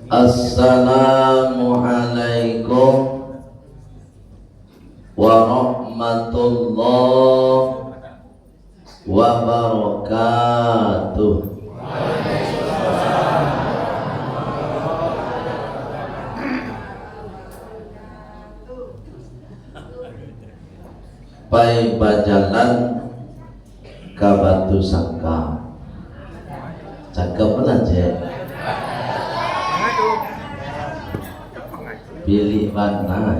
Assalamualaikum warahmatullahi wabarakatuh. Pai bajalan ke Batu Sangka. Cakep aja. Pilih mana?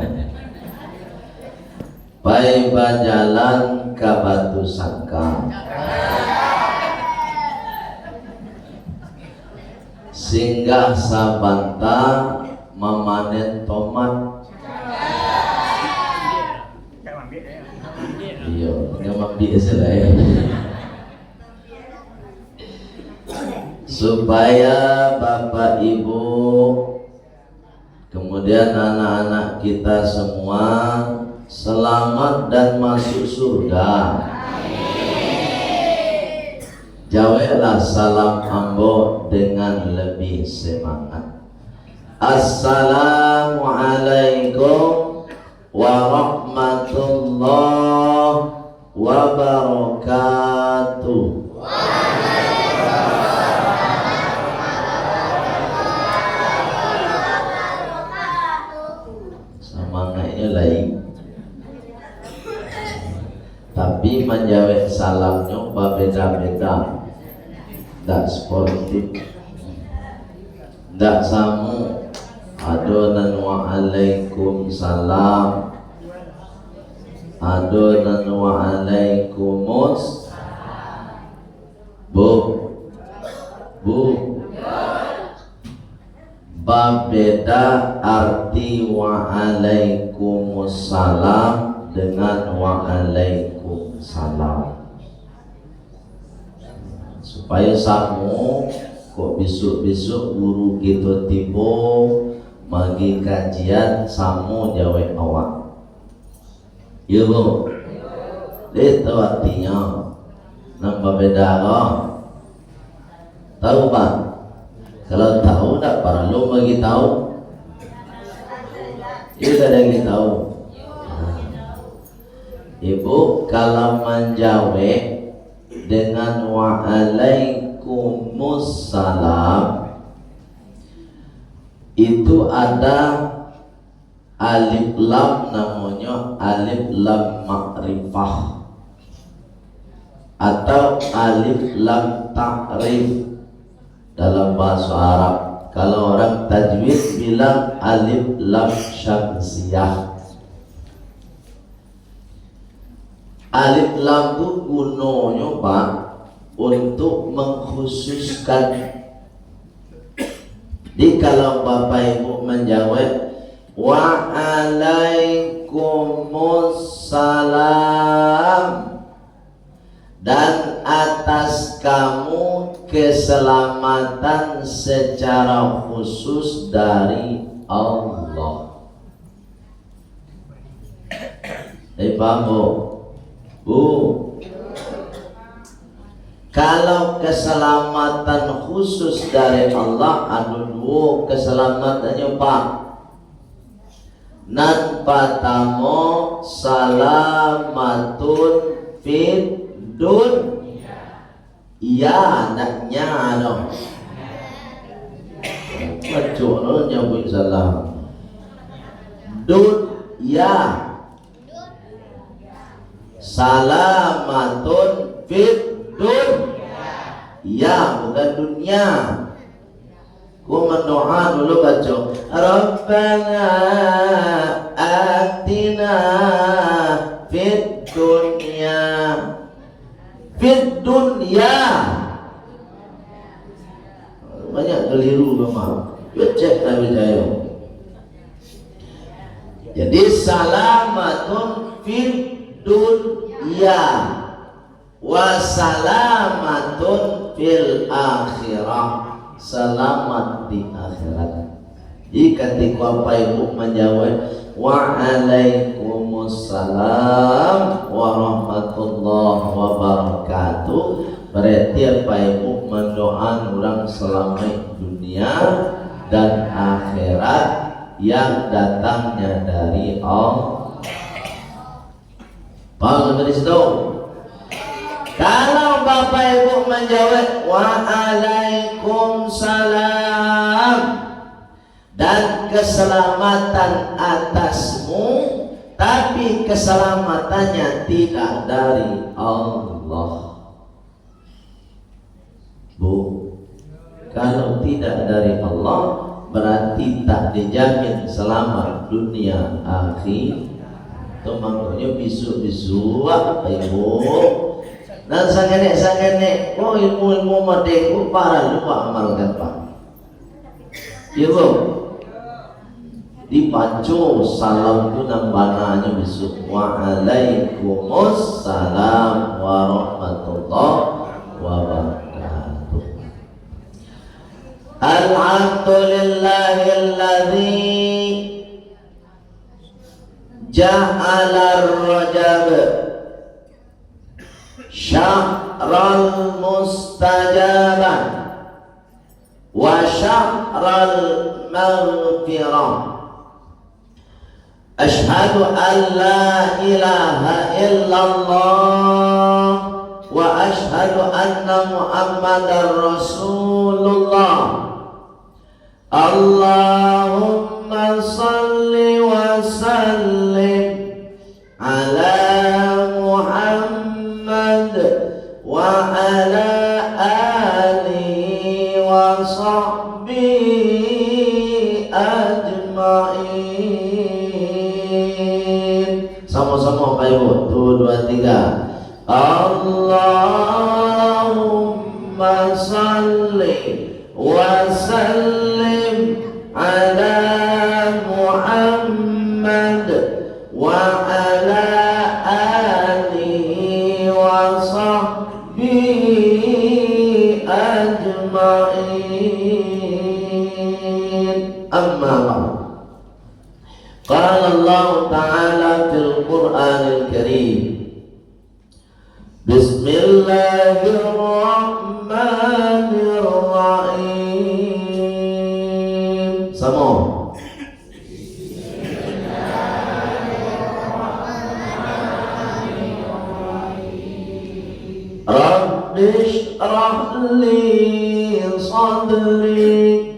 Pai bajalan ke Batu Sangka. Singgah sabanta memanen tomat. Iya, ngambil selai. Supaya Bapak Ibu, kemudian anak-anak kita semua selamat dan masuk surga. Jawablah salam ambo dengan lebih semangat. Assalamualaikum warahmatullahi wabarakatuh. Semangatnya lain, tapi menjawab salamnya berbeda-beda. Tak sportif, tak samu. Adonan waalaikumsalam, adonan waalaikumsalam. Bu Babeda arti waalaikumsalam dengan waalaikumsalam, supaya samu kok besok-besok guru kita tiba magi kajian samu jawab awak. Ya bu, itu artinya nambah beda kok. Tahu pak? Kalau tahu tak perlu bagi tahu. Kita ada yang tahu. Ibu kalau menjawab dengan waalaikumsalam itu ada alif lam, namanya alif lam makrifah atau alif lam ta'rif dalam bahasa Arab. Kalau orang tajwid bilang alif lam syamsiyah. Alif lam itu gunanya pak untuk mengkhususkan. Jadi kalau Bapak Ibu menjawab waalaikumsalam dan atas kamu keselamatan secara khusus dari Allah. Paham Bu? Kalau keselamatan khusus dari Allah ada dua keselamatannya pak. Nan pertama salamatun fid dunya. Iya anaknya dong. Macam nyambut salam. Dunya. Salamatun fid dunya. Ya bukan dunia. Ku mendoa dulu baca Rabbana atina fid dunya. Fid dunya. Banyak keliru memang. Cek Nabi saya. Jadi salamatun fid dunya wasalamatun fil akhirah, selamat di akhirat. Jika ketika Bapak Ibu menjawab waalaikumsalam warahmatullahi wabarakatuh, berarti Bapak Ibu mendoakan orang selamat dunia dan akhirat yang datangnya dari Allah. Paham dari situ? Kalau Bapak Ibu menjawab waalaikumsalam dan keselamatan atasmu, tapi keselamatannya tidak dari Allah. Bu, kalau tidak dari Allah berarti tak dijamin selamat dunia akhir. Itu makanya bisu-bisu Bapak Ibu. Dan sangenek, oh ilmu merdeka parah lupa amalkan Pak. Iya Bu. Dipacu salam itu nambananya besok. Waalaikumsalam warahmatullahi wabarakatuh. Alhamdulillahilladzi ja'ala ar-rajab syahral mustajaban wa syahral maghfirah. Ashhadu an la ilaha illallah wa ashhadu anna muhammadar rasulullah. Allahumma salli wa sallim ala Muhammad wa ala alihi wa sahbihi ajma'in. Sama-sama Pak Ibu. 1, 2, 3. Allahumma salli wa sallim ala Muhammad wa ala alihi wa sahbihi ajma'in. Amma ba'd. Qala Allah Ta'ala fil Qur'anil Karim. Bismillahirrahmanirrahim. Sama. Rabbi shrah li sadri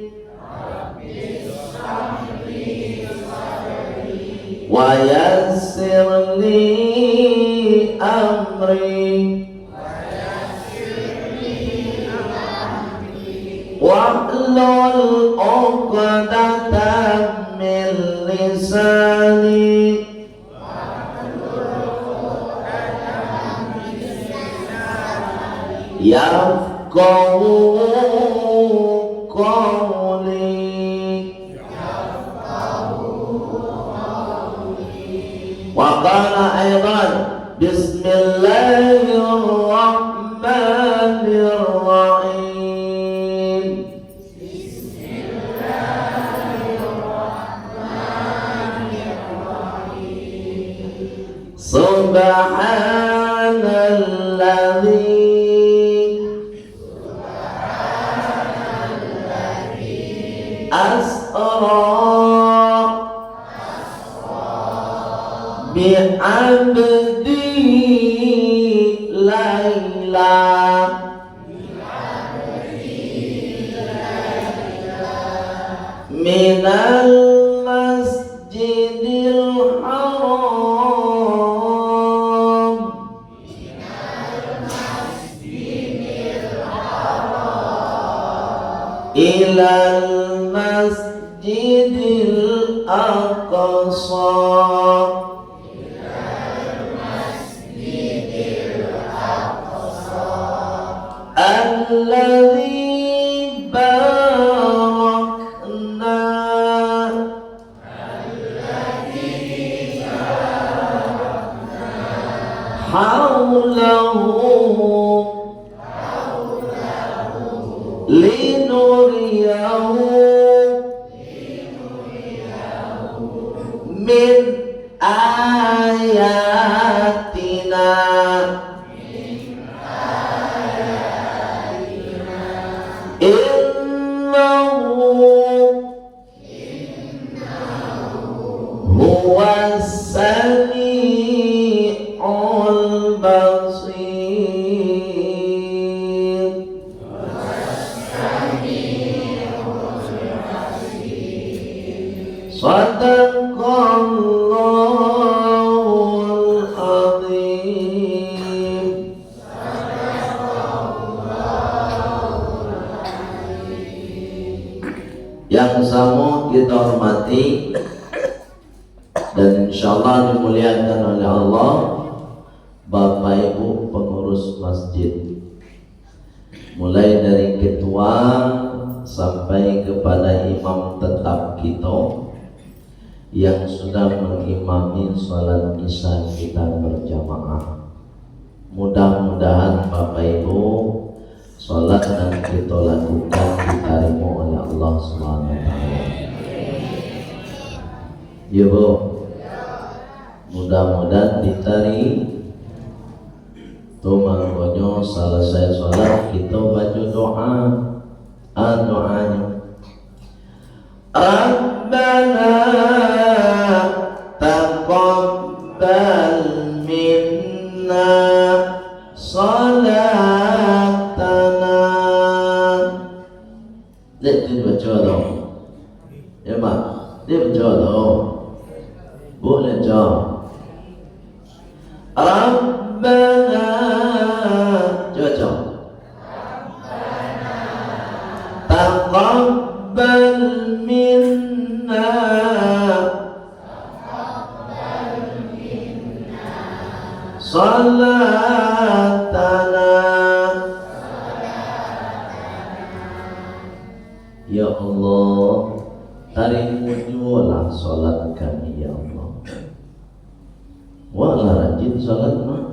wa yassir li amri wahlul 'uqdatam min lisani yafqahu qawli. Wa qala aydan bismillahirrahmanirrahim. Subhanalladzi asra bi'abdi layla minal masjidil haram ilal masjidil aqsa alladzi barakna hawlahu linuriyahu min ayatina. Innahu Sadaqallahul azim. Yang sama kita hormati dan insyaallah dimuliakan oleh Allah, Bapak Ibu pengurus masjid, mulai dari ketua sampai kepada imam tetap kita yang sudah mengimami sholat isya kita berjamaah. Mudah-mudahan Bapak Ibu sholat yang kita lakukan diterima oleh Allah Subhanahu wa taala. Ya Bu, mudah-mudahan diterima. Tuh makanya selesai sholat kita baca doa. Doanya Rabbana taqabbal minna salatana. Dia baca dong. Ya Mak, dia baca dong. Boleh jawab. Rabbana, coba. Taqabbal minna salatana. Ya Allah, tarimulah salat kami ya Allah. Walah rajin salat mah.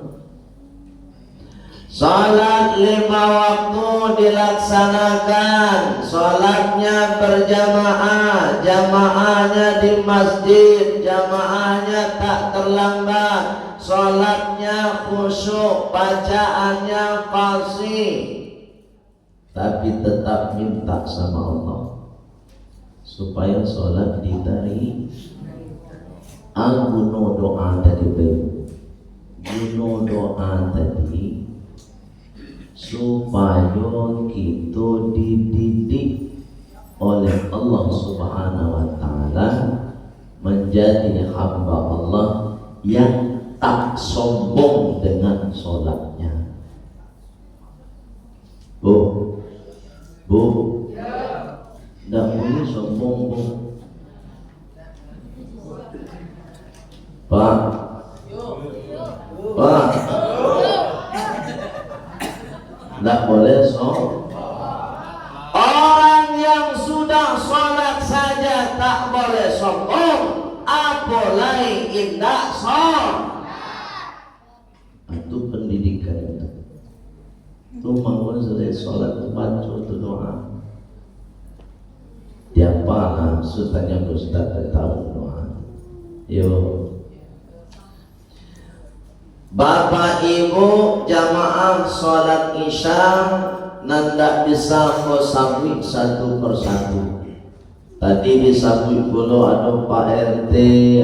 Salat 5 waktu dilaksanakan, salatnya berjamaah, jamaahnya di masjid, jamaahnya tak terlambat, salatnya khusyuk, bacaannya fasih, tapi tetap minta sama Allah supaya salat diterima. Guna doa tadi guna doa tadi supaya kita dididik oleh Allah Subhanahu wa taala menjadi hamba Allah yang tak sombong dengan sholatnya. Bu, tidak boleh sombong, Bu. Pak, tidak boleh sombong. Orang yang sudah sholat saja tak boleh sombong, apalagi indah sholat. Itu pendidikan itu. Itu mau selesai sholat itu baca itu doa. Tiap malam sutanya Ustaz tahu doa. Yo. Bapak Ibu jamaah sholat isya nandak bisa kosabui satu persatu. Tadi disabui dulu ada Pak RT,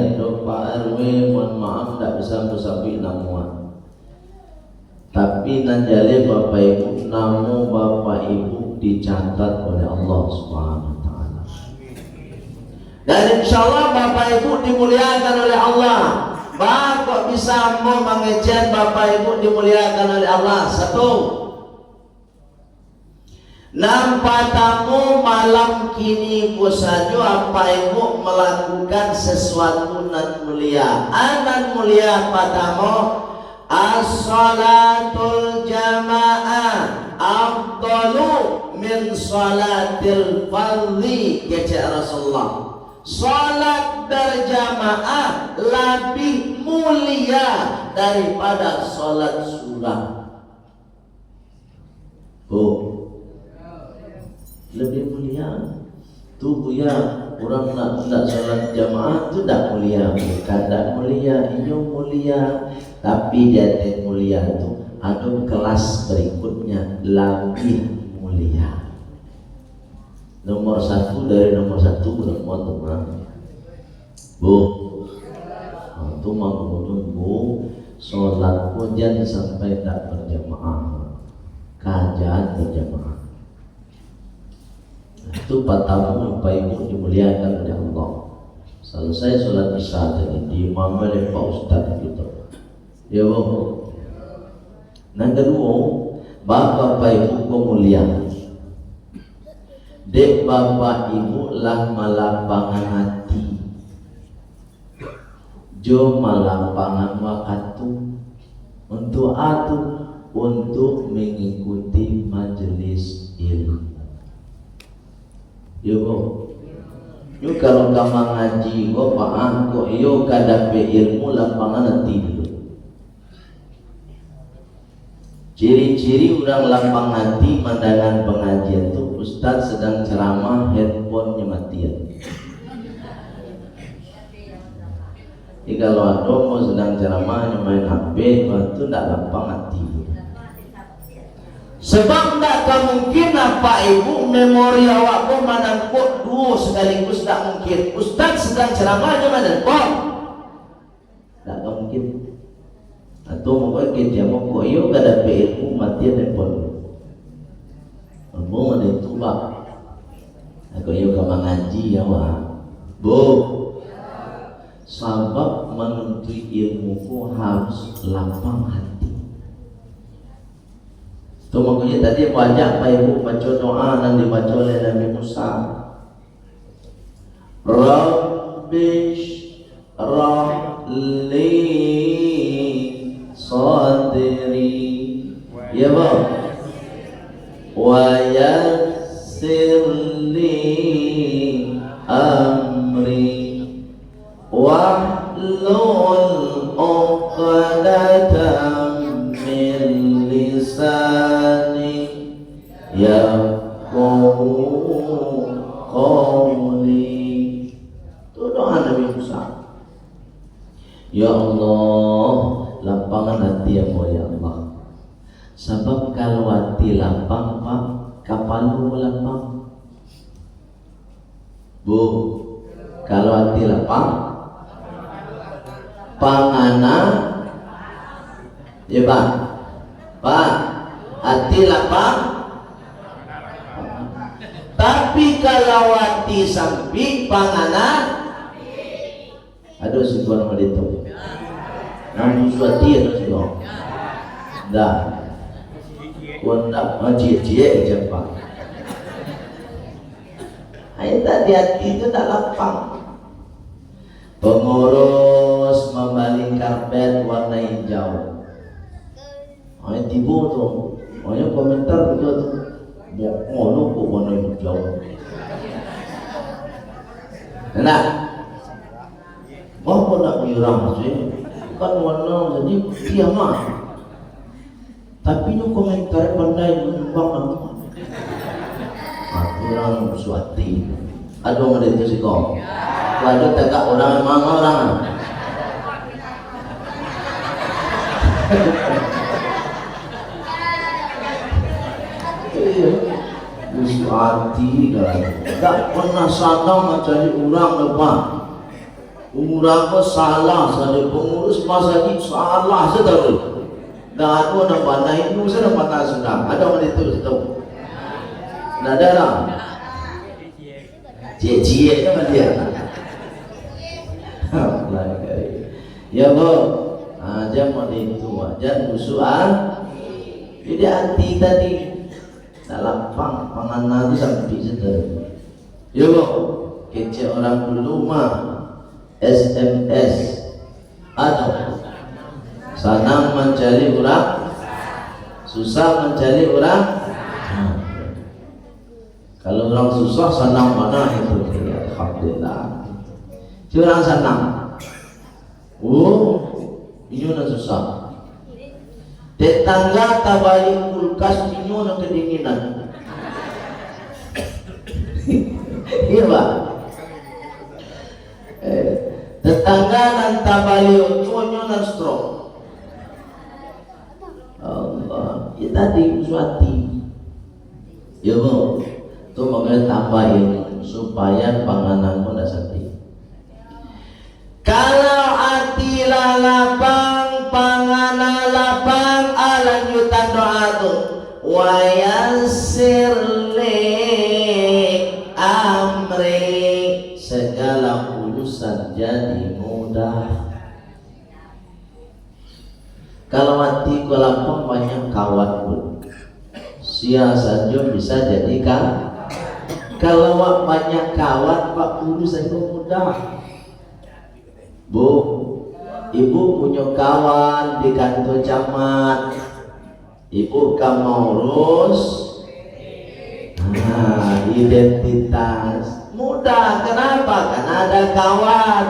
ada Pak RW, mohon maaf tidak bisa bersabui namuan. Tapi nanjale Bapak Ibu, namu Bapak Ibu dicatat oleh Allah Subhanahu wa taala. Dan insyaallah Bapak Ibu dimuliakan oleh Allah. Bapak bisa mau mengejar Bapak Ibu dimuliakan oleh Allah. Satu, nampak tamu malam kini saja Bapak Ibu melakukan sesuatu nan mulia. Nan mulia padamu as-salatul jamaah afdalu min salatil fardhi, kata Rasulullah. Salat berjamaah lebih mulia daripada salat surah. Oh, lebih mulia. Tuh ya, orang nak salat jamaah tu tak mulia, bukan tak mulia, ini mulia. Tapi dia yang mulia tu ada kelas berikutnya lebih mulia. Nomor satu dari nomor satu nomor teman. Bu, itu mau Bu, sholat hujan sampai tak berjamaah, kajian berjamaah. Itu patamu Bapak Ibu dimuliakan oleh Allah. Selesai sholat isya tadi diimam oleh Pak Ustadz gitu. Ya bu. Yang kedua, bapak ibu pemuliaan. Dek bapak ibu lah malapangan hati, jo malapangan wakatu untuk untuk mengikuti majelis ilmu. Yo, yo kalau kamu ngaji, go paham kok yo kadape ilmu lapangan hati dulu. Ciri-ciri orang lapang hati mandangan pengajian tuh Ustadz sedang ceramah handphonenya matian. Jadi kalau ada mau sedang ceramah main HP itu tidak lapang hati. Sebab tidak mungkin apa ibu memori awakmu manangkut dua sekaligus tak mungkin. Ustadz sedang ceramahnya manangkut tidak mungkin. Atau mungkin kita mau koyo kada ilmu mati handphone. Mau ada itu bak. Aku yo kamang ngaji ya wah. Bu. Sabab menuntut ilmuku harus lapang hati. Itu makanya tadi banyak Pak Ibu baca doa dan dibaca oleh Nabi Musa. Rabbish rahli sadri ya bang wa yassir li amri wahlul 'uqdatam min lisani yafqahu qawli. Itu doa Nabi Musa. Ya Allah, lapangan hati ya Allah. Sebab kalau hati lapang Pak, kapal lu lapang. Bu, kalau hati lapang, pangana, ya Pak, hati lapang. Tapi kalau hati sampai pangana, aduh si tuan mau itu. Namun suatu dia tu semua, dah, kondak cie je Pak. Ayat tadi hati itu tak lapang. Pengurus membaling karpet warna hijau. Ayat tibu tu, ayat komentar juga tu, mau kok warna hijau. Enak, mau nak menyerang sih. Kan warna jadi kiamat. Tapi nu komentar pandai menyumbang nama. Orang suati. Aduh ada itu sih kau. Waduh tegak orang emang orang. Suati kan. Tak pernah sadar mencari orang depan. Umurah salah sahaja pengurus masa ini salah sahaja. Dan aku nak pandai itu saya nak pandai sudah. Ada orang itu tahu. Nada lah. Cie nama dia. Ya bu, jangan itu, jangan musuhan. Jadi anti tadi dalam panganan itu sampai seter. Ya bu, kecil orang dulu mah. SMS atau senang mencari orang, susah mencari orang. Kalau orang susah senang mana itu? Alhamdulillah. Orang senang. Ini orang susah. Tetangga tabalik kulkas ini orang kedinginan. Iya Pak. Tetangga dan tabalio cuanya dan stroke. Allah, ya tadi suati. Ya bu, tu makanya tambahin supaya panganan pun tidak sakit. Kalau hati lapang, panganan lapang, lanjutan doa tu. Wa yassir li amri, segala urusan jadi mudah. Kalau mati kolampong banyak kawan pun, sia saja bisa jadi kan. Kalau banyak kawan pak urusan itu mudah. Bu, ibu punya kawan di kantor camat, ibu kamu urus identitas mudah. Kenapa? Karena ada kawan.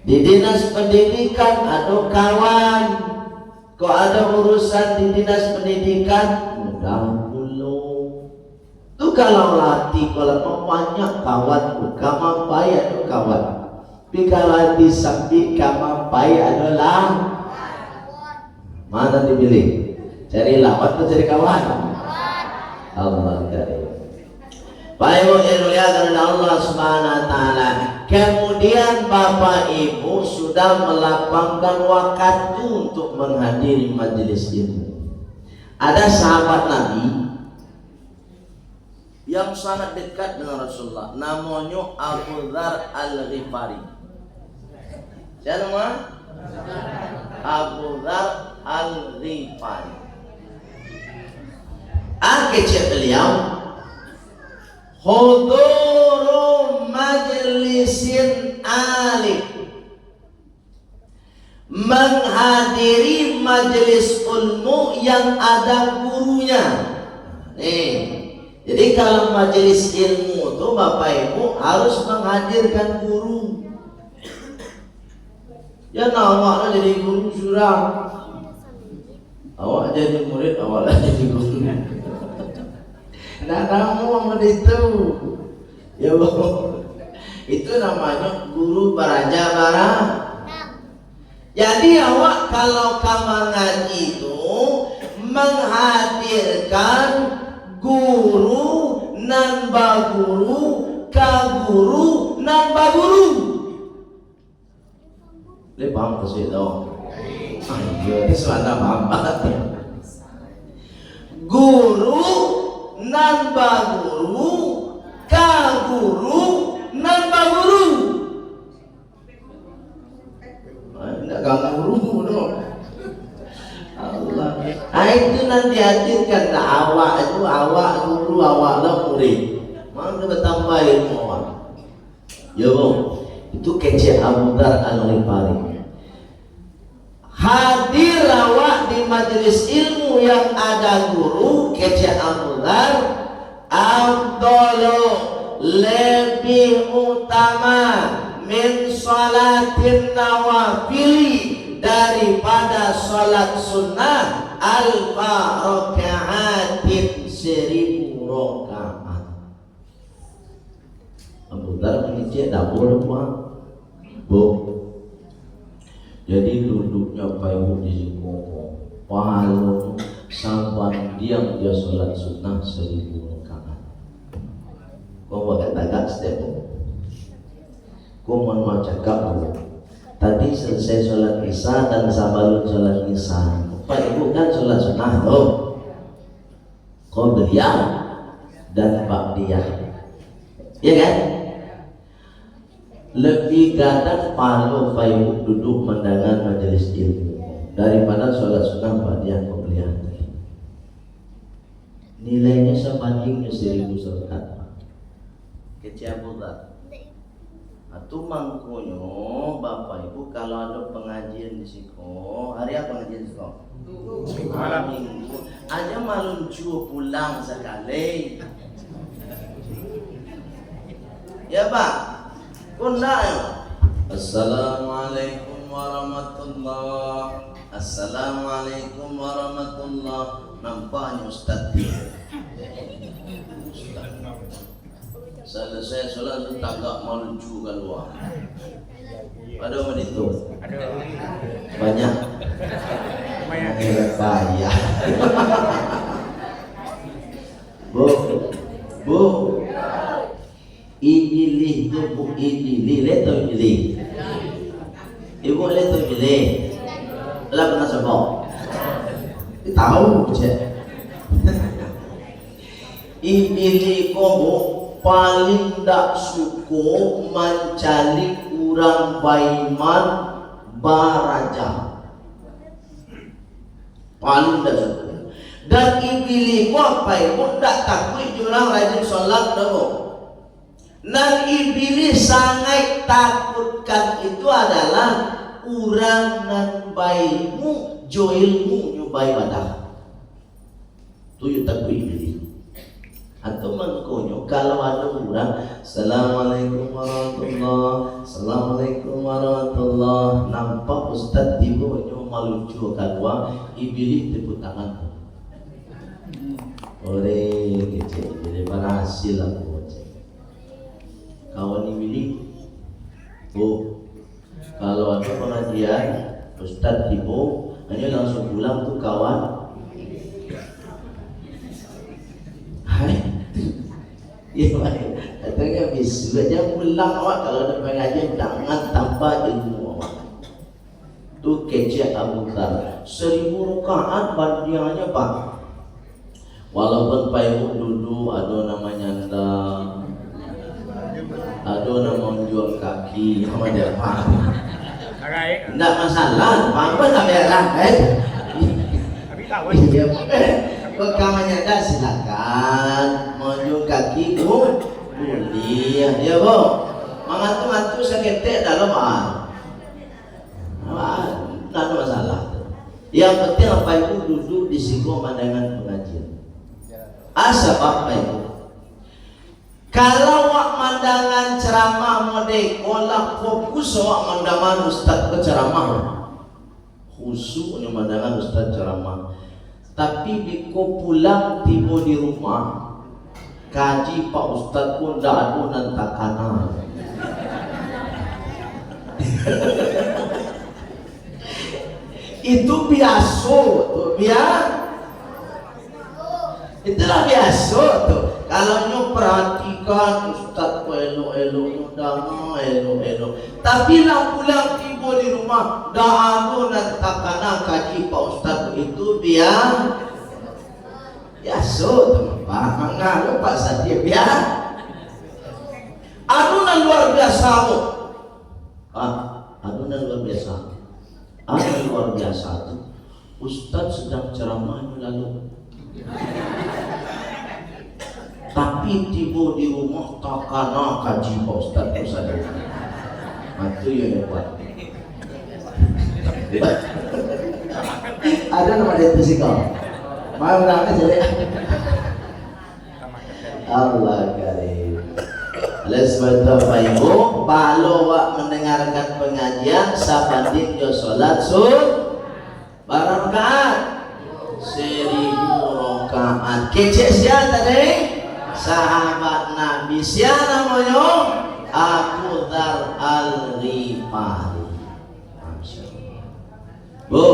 Di dinas pendidikan ada kawan. Kok ada urusan di dinas pendidikan mudah dulu. Tuh kalau latih kalau banyak kawan kamu bayar tuh kawan. Tapi kalau di samping kamu bayar adalah mana dipilih? Cari lawan atau cari kawan? Allah karim. Baik ibu yang dimuliakan Allah Subhanahu wa taala. Kemudian Bapak Ibu sudah melapangkan waktu untuk menghadiri majelis ilmu. Ada sahabat Nabi yang sangat dekat dengan Rasulullah, namanya Abu Dzar Al-Ghifari. Siapa nama? Abu Dzar Al-Ghifari. Kecil beliau huduru majlisin alim, menghadiri majelis ilmu yang ada gurunya. Jadi kalau majelis ilmu itu Bapak Ibu harus menghadirkan guru. Ya awak jadi guru surah, awak jadi murid, awak jadi guru. Nah kamu itu, ya Bu, itu namanya guru baraja bara. Jadi awak kalau kamu ngaji itu menghadirkan guru nan baguru, ka guru nan baguru. Le paham kesih dong. Ayo, ini suara paham banget. Guru nan baguru, ka guru nan baguru. Enggak guru dong. Allah. Itu nanti hadirkan awak itu, awak guru, awak murid. Mana bertambah ilmu awak. Ya Bu, itu kecil Abu Dzar Al-Ghifari. Hadir awak di majelis ilmu yang ada guru kecil Abu Dzar, afdalu lebih utama min sholatin nawafili daripada sholat sunnah alfa raka'atin 1000 rakaat. Abu Dzar mengicik dapur apa? Bu, jadi duduknya Pak Ibu di sini pahala sampai diam dia sholat sunnah 1000 rakaat. Kau katakan step. Kau mau cakap tadi selesai sholat isya dan sabalun sholat isya. Pak Ibu kan sholat sunnah loh. Qobliyah dan ba'diyah. Ya kan? Lebih gadang pahala Pak Ibu duduk mendengar majelis ilmu daripada sholat sunnah ba'diyah qobliyah. Nilainya sebandingnya 1000 rakaat. Kecil Abu Dzar. Atau mangkonyo Bapak Ibu kalau ada pengajian di siko, hari apa pengajian di siko? Minggu. Aja maluncu pulang sekali. Ya Pak. Kunda ya. Assalamualaikum warahmatullah. Assalamualaikum warahmatullah. Nampaknya Ustaz. Selesai sholat itu tagak melucu keluar. Ada menit itu? Banyak. Kaya. Bu, idilih itu bu idilih, leto idilih. Ibu leto idilih. Lah pernah sebab? Tahu je. Idilih kobo. paling tak suko mencari urang baiman baraja, paling tak suko. Dan ibili ko apa pun tak takut jurang rajin sholat demo. Dan ibili sangat takutkan itu adalah urang nan baimu joilmu nyubai badah. Tu yang takut ibili. Atau mangkonyo kalau ada orang Assalamualaikum warahmatullah, Assalamualaikum warahmatullah, nampak ustaz tiba nyo malucu kalwa ibili tepuk tangan. Ore kecil, jadi berhasil aku kawan ibili. Oh, kalau ada pengajian ustaz tiba hanya langsung pulang tuh kawan. Iya, katanya bisa aja pulang awak kalau ada pengajian jangan tanpa ilmu awak. Tu kecil Abu Dhar 1000 rakaat bandiannya Pak. Walaupun payung dulu ada namanya ada nama jual kaki sama dia Pak. Tidak masalah, apa tak berak Iya, kamarnya dah silakan menunjuk kaki boleh ya bu mangantu-mantu seketek dalam tak ada masalah. Yang penting apa itu duduk di siku pandangan pengajian asap apa itu. Kalau wak mandangan ceramah mode kolak fokus wak mandangan ustaz berceramah khususnya mandangan ustaz ceramah. Tapi biko pulang tiba di rumah kaji Pak Ustaz pun dah ada nantakana. Itu biasa tuh, itulah biasa tuh. Kalau nyo perhatikan Ustaz ku elo-elo dama elo-elo. Tapi lah pulang tiba di rumah dah ada nantakana kaji Pak Ustaz itu biasa tuh Pak. Mengalu Pak Satya biasa. Adunan luar biasa tuh. Adunan luar biasa. Adunan luar biasa tuh. Ustaz sedang ceramah lalu. Tapi tiba di rumah takana kaji Pak Ustaz saja. Itu yang hebat. Ada nama dia fisikal. Mau berangkat jadi. Allah karim. Oleh sebab itu Bapak Ibu, kalau mendengarkan pengajian sabanding jo salat berapa rakaat? 1000 rakaat. Kecek sia tadi sahabat Nabi sia namanya Abu Dhar Al-Ghifari. Bu,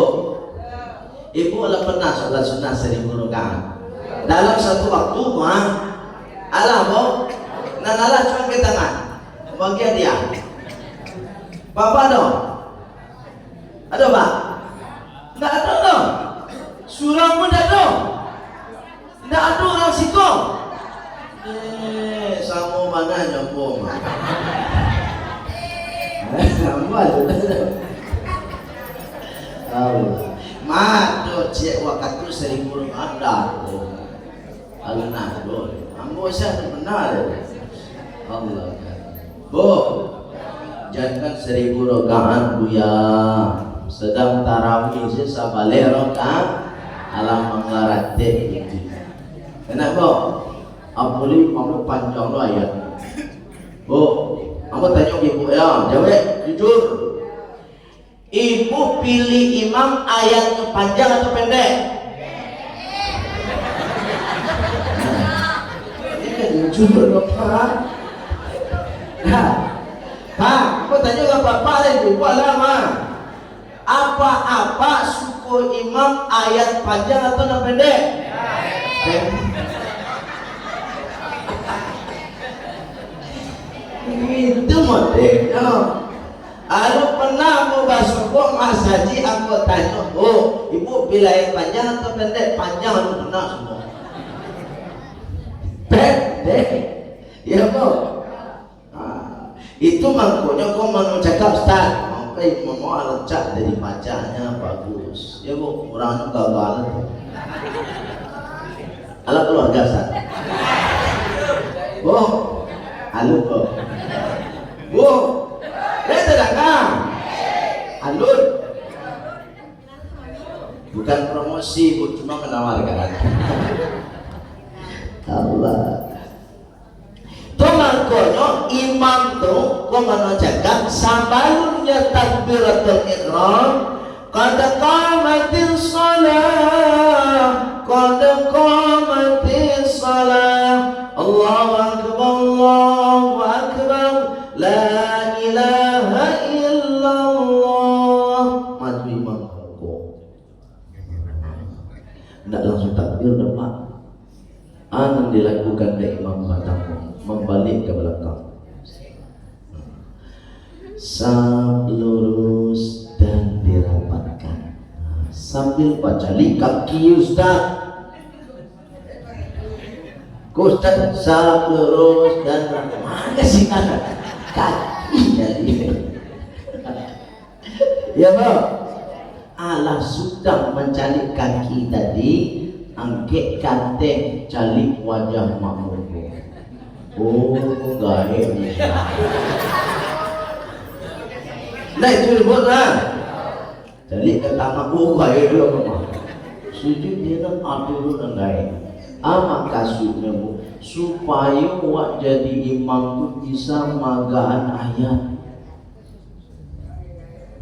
ibu lah pernah sholat sunnah 1000 rakaat dalam satu waktu mah? Alah bu, nanalah cuma ke tangan bagian dia. Bapak dong, ada pak? Tidak ada dong. Surah pun tidak ada. Tidak ada orang siko. Sama mana nyambung? Mado cek waktu 1000 ada. Alna boleh. Ambo saya benar. Allah. Bu, jangan 1000 rakaat buya. Sedang tarawih sisa balik rakaat alam mengarate itu. Kenapa? Apalagi kamu panjang lo ayat. Bu, kamu tanya ibu ya, jawab jujur. Ibu pilih imam ayatnya panjang atau pendek? Jujur dong Pak. Pak, aku tanya ke bapak ibu lama. Apa-apa suku imam ayat panjang atau pendek? Itu model. Kalau pernah mau basuh Mas Haji, aku tanya, oh ibu pilih ayat panjang atau pendek? Panjang, aku pernah semua. Pendek. Ya bu. Itu makanya kau mau cakap Ustaz, mau alecak dari bacanya bagus. Ya bu, orangnya gagal. Ala keluarga Ustaz. Bu, halo bu. Bu, terangkan. Alur. Bukan promosi, bu, cuma menawarkan. Allah. Makanya imam tu kau menunjukkan sabalnya takbiratul ihram qad qamatis shalah Allahu akbar la ilaha illallah. Maju imam kau tidak langsung takbir depan yang dilakukan oleh imam matamu membalik ke belakang, sab lurus dan dirapatkan sambil baca li kaki Ustaz. Ustaz sab lurus dan mana sih kaki jadi ya Pak. Allah sudah mencari kaki tadi, angkat kanteng cari wajah makmum. Oh, gaib ni. Nah itu buat lah. Jadi kata aku gaib dulu mama. Sujud dia nak atur dulu gaib. Amak kasutnya bu, supaya awak jadi imam tu bisa magaan ayat.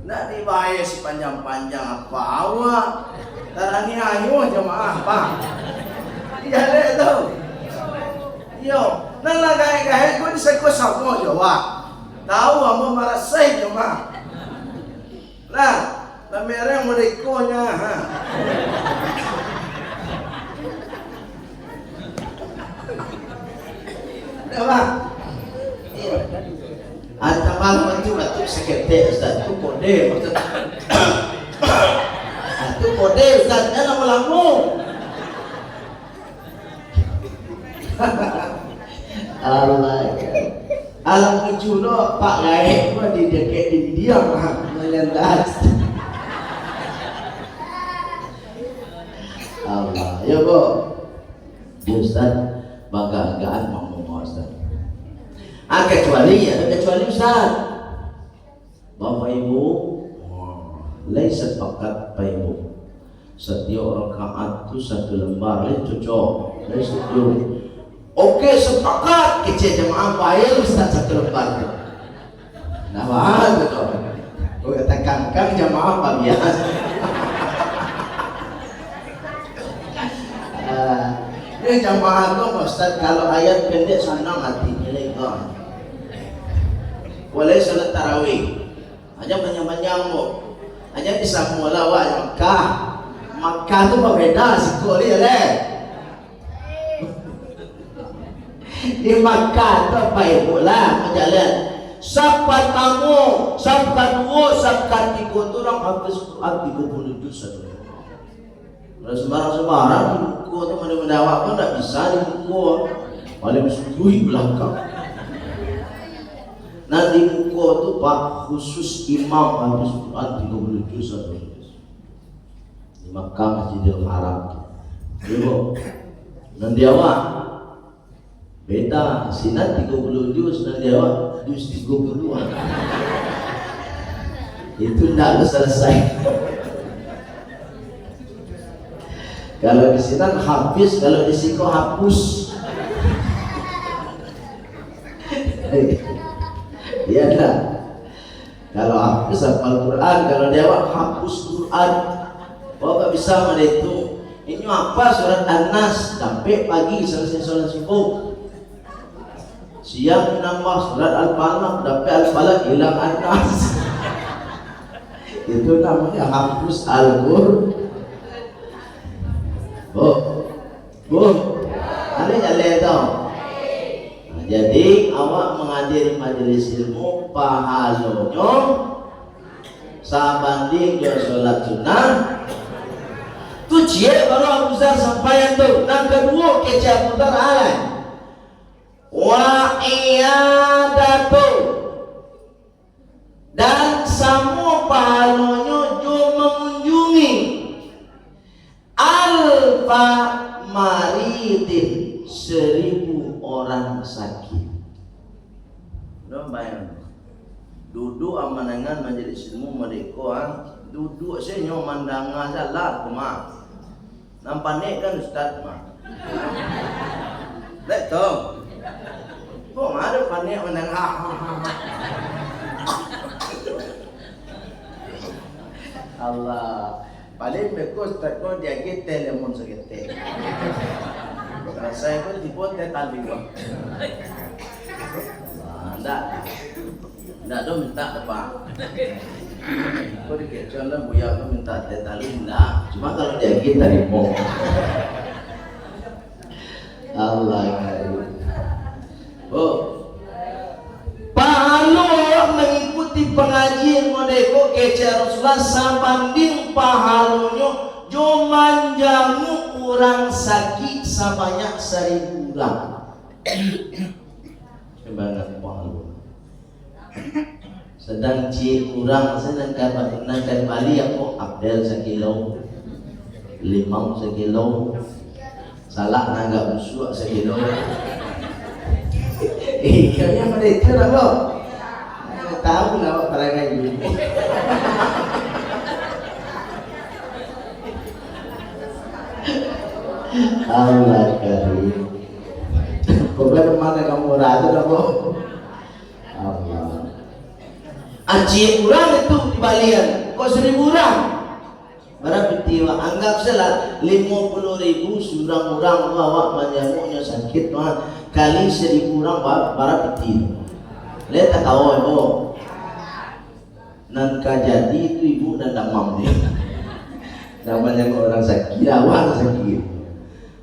Nak dibayar sepanjang-panjang apa awak? Tarangi ayo jemaah pak. Dia leh tu. Yo. Nang lagay ko sa ko sa mo jowa. Tahu amo marasay joma. Lah, na mereng mo ko nya ha. Diba? At tamal mo tu sakit Ustaz tu kode maksud. Tu kode Ustaz na malamu. Allah alam kejuno Pak Gaib mah di dekat di dia mah melendas. Allah ya bu Ustaz bangga-banggaan mau Ustaz. Kecuali Ustaz Bapak Ibu lain sepakat Pak Ibu setiap rakaat itu satu lembar cocok lain setuju. Oke sepakat kecil jemaah bayar Ustaz satu lembar. Nah wah betul. Gue tekankan jemaah apa biasa. Ini jemaah tu Ustaz kalau ayat pendek sana mati nilai kau. Boleh salat tarawih. Hanya panjang-panjang bu. Hanya bisa mula wajah Makkah tu berbeda sekolah leh. Di Makkah tu baik pula berjalan. Sabkat tamu, sabkat dua, sabkat tiga tu orang habis Quran 30 juz satu. Kalau sembarang-sembarang di buku tu mana mendawak pun tak bisa di buku. Paling sungguh belakang. Nanti buku tu pak khusus imam habis Quran 30 juz satu. Di Makkah Masjidil Haram. Ibu, nanti awak beda sinan 30 juz dan dia juz 32 itu tidak selesai. Kalau di sinan habis, kalau di siko hapus. Iya tak? Kalau hapus hafal Quran, kalau dia hapus Quran, kok bisa mana itu? Ini apa surat An-Nas sampai pagi selesai sholat subuh. Siang menambah surat Al-Falaq, dapat Al-Falaq hilang An-Nas. Itu namanya hapus Al-Qur'an. Bu, ada jalan tau. Jadi awak menghadiri majelis ilmu pahalanya sabanding dengan sholat sunnah. Tu cie baru Abu Zar sampai tu. Nang kedua kece Abu Zar alai. wa iyadatu, dan semua pahalanya jo mengunjungi alfa maridin, 1000 orang sakit. Udah bayang duduk amanangan majelis ilmu mereka duduk saya mandangan salah cuma nampak kan ustaz mah tak tahu kok ada panik mandangan Allah paling mereka ustaz kau dia kita lemon sekete saya pun tipot dia tali kok Nggak do minta apa? Kau dikecuali lah buaya tu minta tetalin dah. Cuma kalau dia kita terima. Allah karim. Oh, pahala mengikuti pengajian modeko kece Rasulullah sambanding pahalanya jo manjamu orang sakit sebanyak 1000 orang. Sebanyak pahala. Sedang cik kurang sedang kapan Bali aku apel sekilo, limau sekilo, salak naga busuk sekilo. Kayaknya mereka lah kok. Tahu lah kok perangai ini. Allah karim. Kau mana kamu rasa dah kok? Allah. Aji orang itu di balian, kok 1000 orang? Berapa tiwa? Anggap salah 50.000 surang orang bawa manjamuknya sakit mah kali 1000 orang berapa tiwa? Lihat tak tahu oh. Nan kajadi itu ibu dan damam dia. Namanya orang sakit, awak sakit.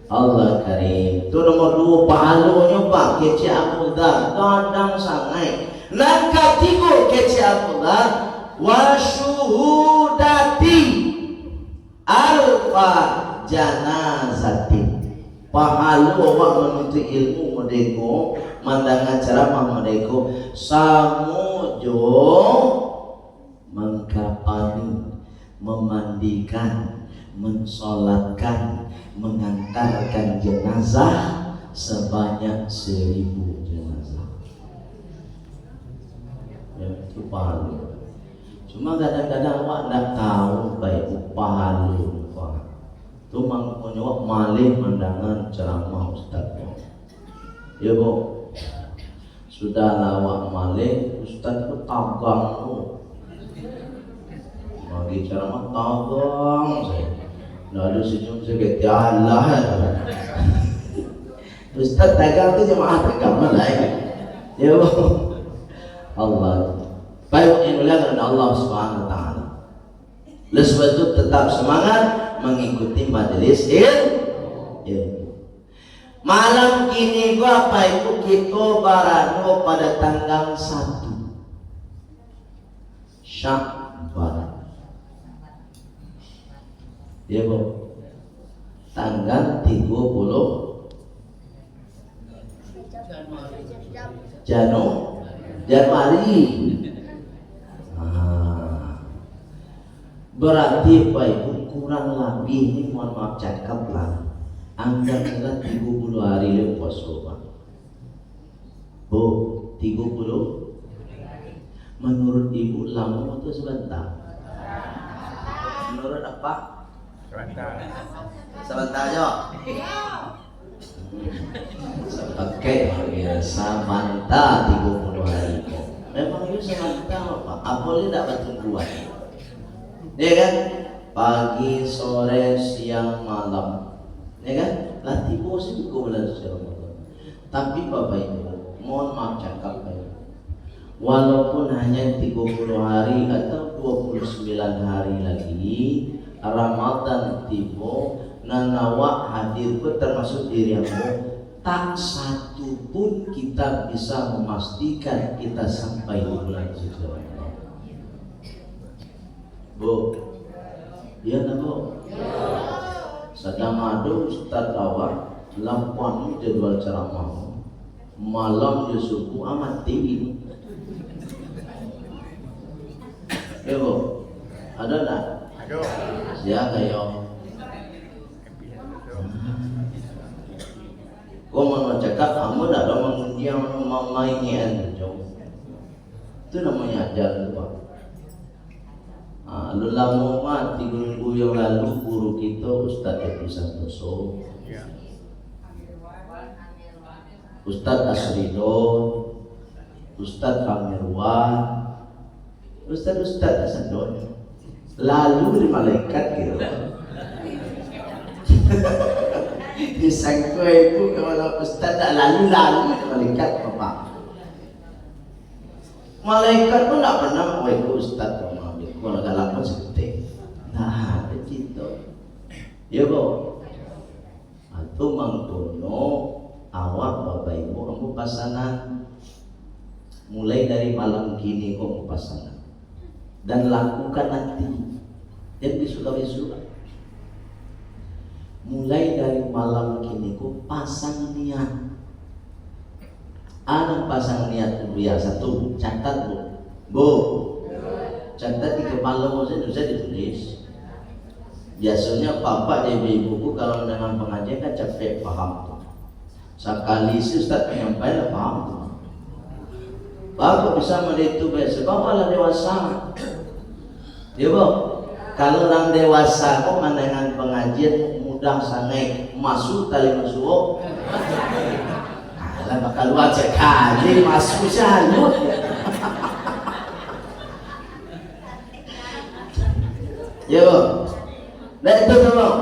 Allah karim. Itu nomor 2 pahalanya Pak kece aku dah kadang sangai. Nan katigo kece Abdullah wa syuhudati alfa janazatin, pahala wa menuntut ilmu medeko mandangan ceramah medeko samujo mengkapani, memandikan, mensolatkan, mengantarkan jenazah sebanyak 1000 jenazah. Ya, itu pahala. Cuma kadang-kadang awak tak tahu baik pahala apa. Tu mangkonya awak malih mandangan ceramah ustaz. Ya bu, sudah awak malih ustaz tu tagang tu. Bagi ceramah tagang saya. Nggak ada senyum saya kata Allah. Ustaz tagang tu jemaah tagang mana ya bu. Allah baik yang mulia karena Allah Subhanahu wa taala. Oleh sebab itu tetap semangat mengikuti majelis ilmu. Malam kini gua apa itu kita barano pada tanggal 1 Syakban. Ya bu, tanggal 30 Januari. Berarti Pak Ibu kurang lebih ini mohon maaf cakap lah. Anggaplah 30 hari le puasa Pak. Bu, 30. Menurut Ibu lama atau sebentar? Menurut apa? Sebentar aja. Sebagai biasa mantap 30 hari. Memang itu sebentar Pak. Apa tidak bertungguan? Ya kan? Pagi, sore, siang, malam. Ya kan? Latih posisi itu bulan suci Ramadan. Tapi Bapak Ibu, mohon maaf cakap ya. Walaupun hanya 30 hari atau 29 hari lagi Ramadan tiba, nanawa hadir pun termasuk dirimu, tak satu pun kita bisa memastikan kita sampai di bulan suci Ramadan. Bu, iya tak bu? Sedang ada Ustaz awak lampau jadwal ceramah. malam dia subuh amat tinggi. Ya bu, ada tak? Ada. Ya kayo. Kau mau cakap, kamu tak ada mengundiang memainkan jauh. Itu namanya ajar tu pak. Lalu lama 3 minggu yang lalu guru kita Ustaz Edi Santoso, Ustaz Asrido, Ustaz Famirwan, Ustaz Asadon, lalu di malaikat gitu. Disangka itu kalau Ustaz tak lalu di malaikat apa? Malaikat pun tak pernah mau ikut Ustaz mengambil. Kalau galapan seperti, nah begitu. Ya bu, atau mangkono awak bapak ibu kamu pasangan. Mulai dari malam kini kamu pasangan dan lakukan nanti. Dan disuka-suka. Mulai dari malam kini kau pasang niat. Anak pasang niat dulu ya satu, catat bu, catat di kepala mu saya ditulis. Biasanya bapak dan ibuku kalau dengan pengajian kan capek paham tuh. Sekali si Ustaz menyampaikan paham tuh. Bapak bisa melihat itu sebab Allah dewasa. Ya bu, kalau orang dewasa kok dengan pengajian mudah sangat masuk tali masuk. Alah bakal luar sekali masuk salut. Yo, nah itu tuh,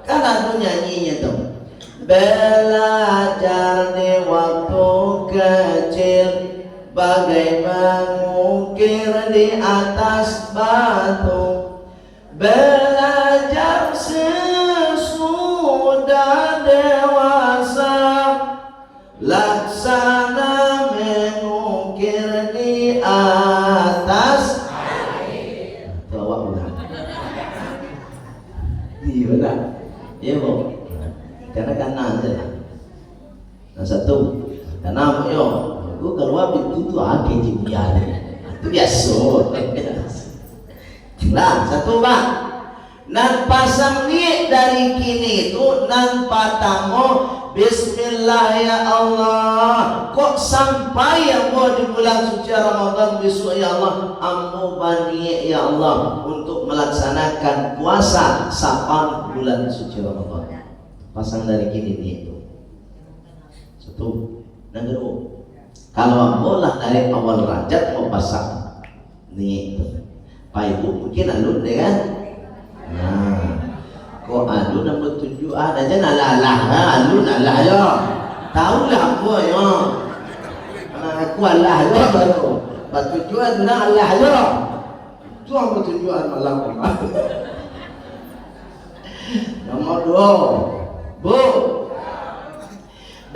kan ada nyanyinya tuh. Belajar di waktu kecil, bagai mengukir di atas batu. Belajar sesudah dewasa, laksana mengukir di atas air. Tahu ulang. Iya benar. Iya bu. Karena aja. Nah satu, karena yo, aku keluar pintu tu agak jibian. Itu biasa. Nah satu pak. Nan pasang ni dari kini itu nan patamu Bismillah ya Allah. Kok sampai yang mau di bulan suci Ramadan besok ya Allah, ammu bani ya Allah untuk melaksanakan puasa sapan bulan suci Ramadan. Pasang dari kini nih itu. Satu. Yang kedua, kalau ammu lah dari awal Rajab mau pasang nih itu. Pak Ibu mungkin alun dengan nah, kok alun yang bertujuan aja nalah alun nalah ya, tahu lah apa ya, aku Allah ya baru, bertujuan benar Allah ya, itu yang bertujuan malam kemarin. Nomor 2, bu,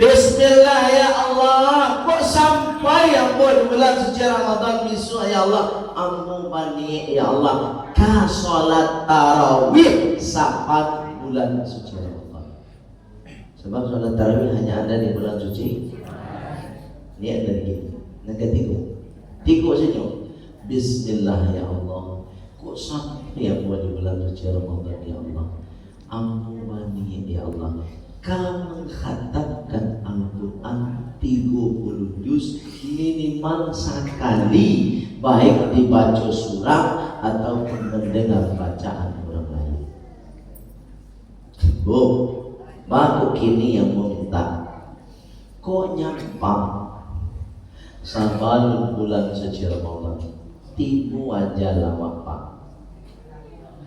Bismillah ya Allah. Kok sampai yang buat bulan suci Ramadan besok ya Allah, ammu bani ya Allah ka salat tarawih sapat bulan suci Ramadan. Sebab salat tarawih hanya ada di bulan suci. Niat dari kita. Yang ketiga, tiga saja. Bismillah ya Allah. Kok sampai yang buat di bulan suci Ramadan ya Allah, ammu bani ya Allah kamu mengkhatamkan Al-Quran 30 juz minimal sekali, baik dibaca surah atau mendengar bacaan orang lain. Bu, baru kini yang meminta kok nyampang saban bulan suci Ramadan tibu aja lawak pak,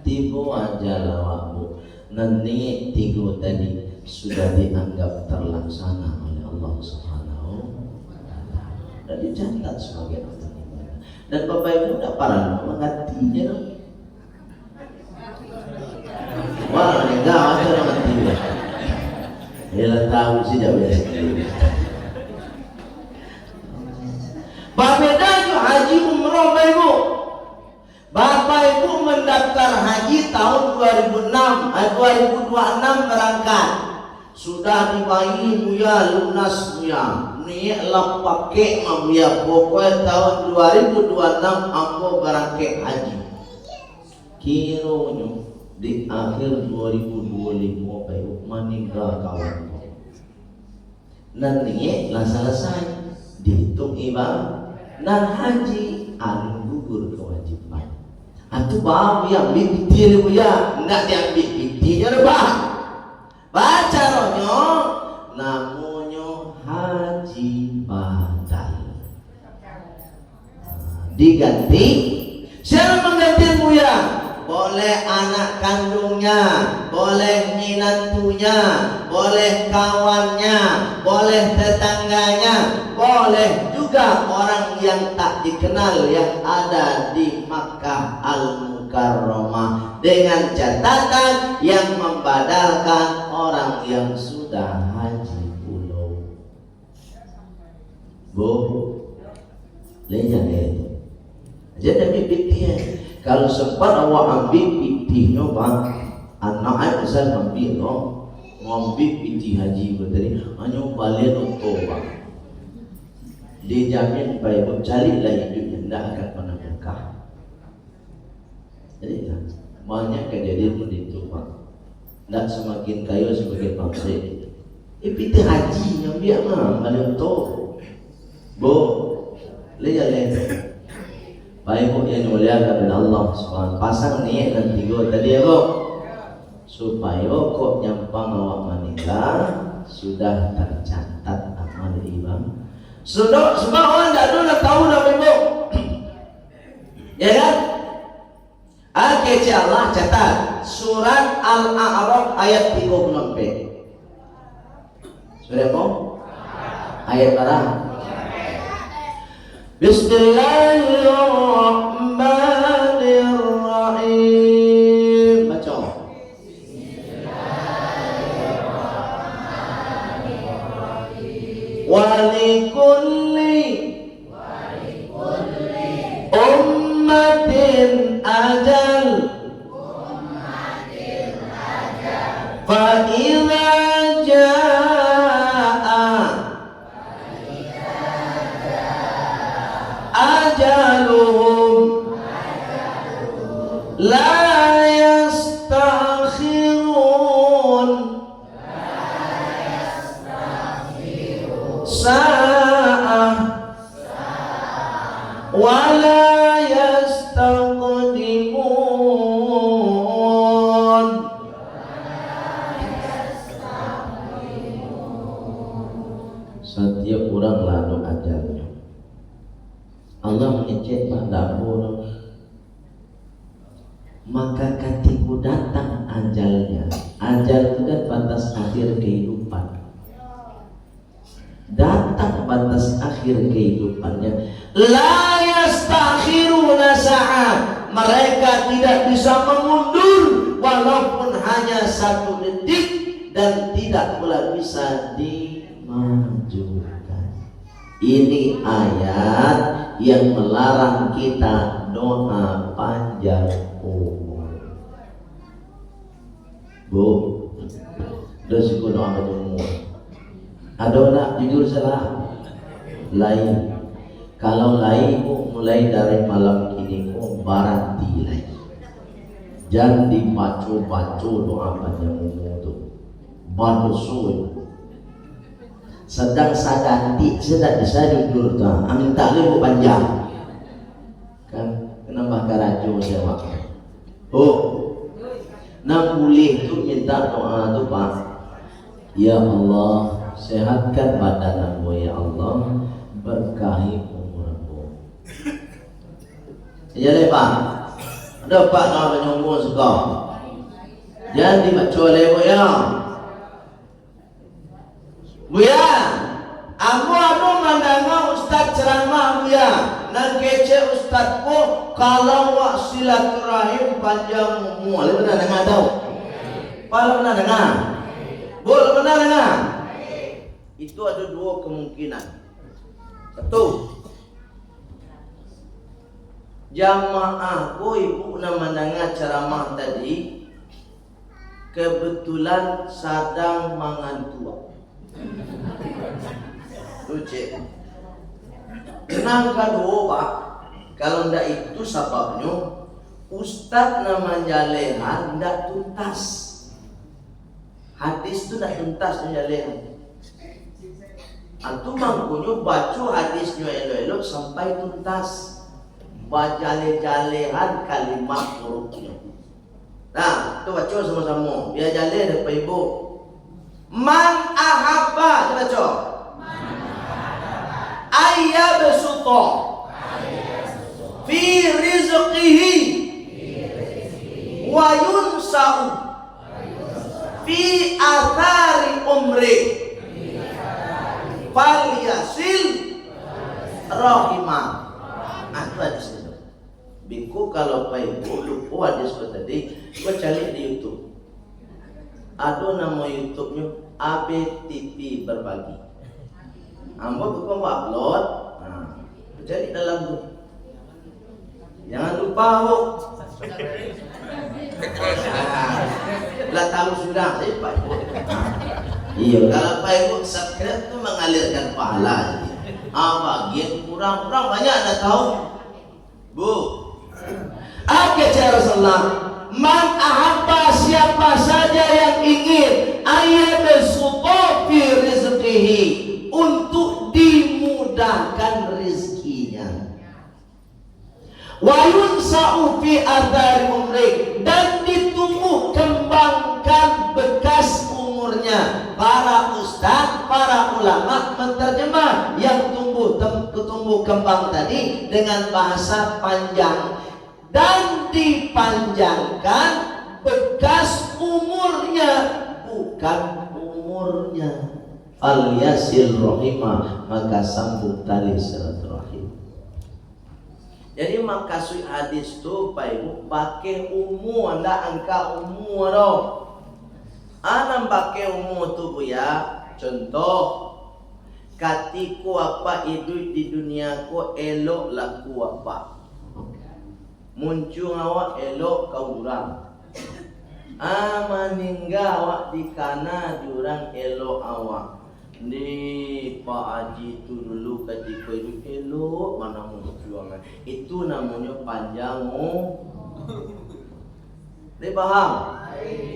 tibu aja lawak bu. Nanti 3 tadi sudah dianggap terlaksana oleh Allah Subhanahu wa Ta'ala dan dicatat sebagai amal ibadah. Dan Bapak Ibu tidak parah mengatinya. Wah, enggak ada mengatinya. Dia tahu sih tidak biasa. Bedanya haji umroh Bapak Ibu. Bapak Ibu mendaftar haji tahun 2006 berangkat. sudah dibayi buya lunas buya niat lah pakai buya pokoknya tahun 2026 ambo berangkat haji kiranya di akhir 2025 bayu meninggal kawan nanti lah selesai dihitung ibadah dan haji anu gugur kewajiban itu baru yang ambil piti buya enggak diambil pitinya bah baca rohnya namanya haji badal diganti siapa mengganti buya boleh anak kandungnya boleh minantunya boleh kawannya boleh tetangganya boleh juga orang yang tak dikenal yang ada di Makkah Al-Mukarramah dengan catatan yang membadalkan orang yang sudah haji pulau lejan itu jadi bibitnya kalau sempat awak ambil pitihnya bang anak bisa ambil no ngambil pitih haji bertadi hanya balik untuk bang dijamin baik cari lah hidupnya tidak akan pernah berkah jadi banyak kejadian begitu bang tidak semakin kaya semakin bangsa pitih haji yang biar mah balik untuk lihat baik bu yang dimuliakan oleh Allah Subhanahu pasang niat dan tiga tadi ya bu supaya kok nyampang awak meninggal sudah tercatat amal ibadah sudah semua orang dah dulu tahu dah bu ya kan akhirnya Allah catat surat Al-A'raf ayat 36b surat apa ayat berapa Bismillahirrahmanirrahim. Baca. Walikulli ummatin ajal. Fa idza ajaluhum la yastakhirun sa'ah wa la yastaqdimun setiap orang lalu ajalnya Allah mengecek mak dapur maka ketika datang ajalnya ajal itu kan batas akhir kehidupan datang batas akhir kehidupannya la yastakhiruna sa'ah mereka tidak bisa mengundur walaupun hanya 1 detik dan tidak pula bisa dimajukan ini ayat yang melarang kita doa panjang umur. Bu, dosiku doa panjang umur. Ada nak jujur salah? Lain. Kalau lain mulai dari malam ini berarti lain. Jangan dibaca-baca doa panjang umur tu. Baru suai. Sedang sadanti sedang disadur tuh amin taklim panjang kan kenapa karajo sewa nak boleh tu minta doa tu pak ya Allah sehatkan badan aku ya Allah berkahi umur aku ya le pak ada pak nak menyumbung suka jangan dibaca lewo ya Buya, aku mandanga Ustaz ceramah Buya. Nan kece Ustaz po kalau wak silaturahim panjang umur. Pernah dengar tahu? Pernah dengar? Boleh pernah dengar? Itu ada 2 kemungkinan. 1, jamaah ibu nak mendengar ceramah tadi kebetulan sedang mangan tua. Lucu. Kenapa doa Pak? Kalau ndak itu sebabnya Ustaz namanya lehan ndak tuntas. Hadis itu ndak tuntas namanya lehan. Antum mangkunyo baca hadisnya elok-elok sampai tuntas. Bajale-jalehan kalimat hurufnya. Nah, itu baca sama-sama. Biar jale depan ibu. Man ahabba, coba baca. Ayyabsuta fi rizqihi wa yunsa'u fi athari umri falyasil rahimah. Itu hadis itu. Biku kalau Pak Ibu lupa hadis tadi, gua cari di YouTube. Ada nama YouTube-nya ABTV Berbagi. Ambo bukan mau upload. Nah, cari dalam tuh. Jangan lupa bu. Lah tahu sudah saya Pak Ibu. Iya, kalau Pak Ibu subscribe itu mengalirkan pahala. Bagian kurang-kurang banyak anda tahu. Bu. Apa cara Rasulullah? Man ahabba, siapa saja yang ingin ayyabsuta fi rizqihi, untuk dimudahkan rezekinya. Wa yunsa'u fi athari umri, dan ditumbuh kembangkan bekas umurnya. Para ustaz, para ulama menterjemah yang tumbuh kembang tadi dengan bahasa panjang, dan dipanjangkan bekas umurnya, bukan umurnya. Falyasil rahimah, maka sambung tali silaturahim. Jadi maksud hadis tu Pak Ibu pakai umur, anda angka umur dong. Anak pakai umur tu Bu ya. Contoh, katiku apa hidup di dunia ku elok laku apa. Muncul awak elok kau durang. Maninggal awak di kana durang elok awak. Ni Pak Haji tu dulu ketika hidup elok mana mau perjuangan. Itu namanya panjang. Dia paham?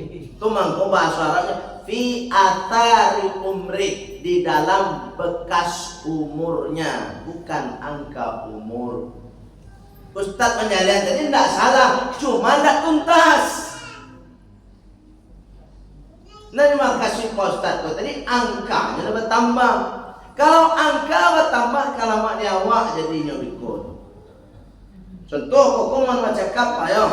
Itu mangko bahasa Arabnya fi athari umri, di dalam bekas umurnya, bukan angka umur. Ustaz menyalakan tadi tidak salah, cuma tidak tuntas. Nah, makasih Ustaz tu tadi angkanya bertambah. Kalau angka bertambah, kalamat di awak jadinya berikut. Contoh, hukuman macam ayo.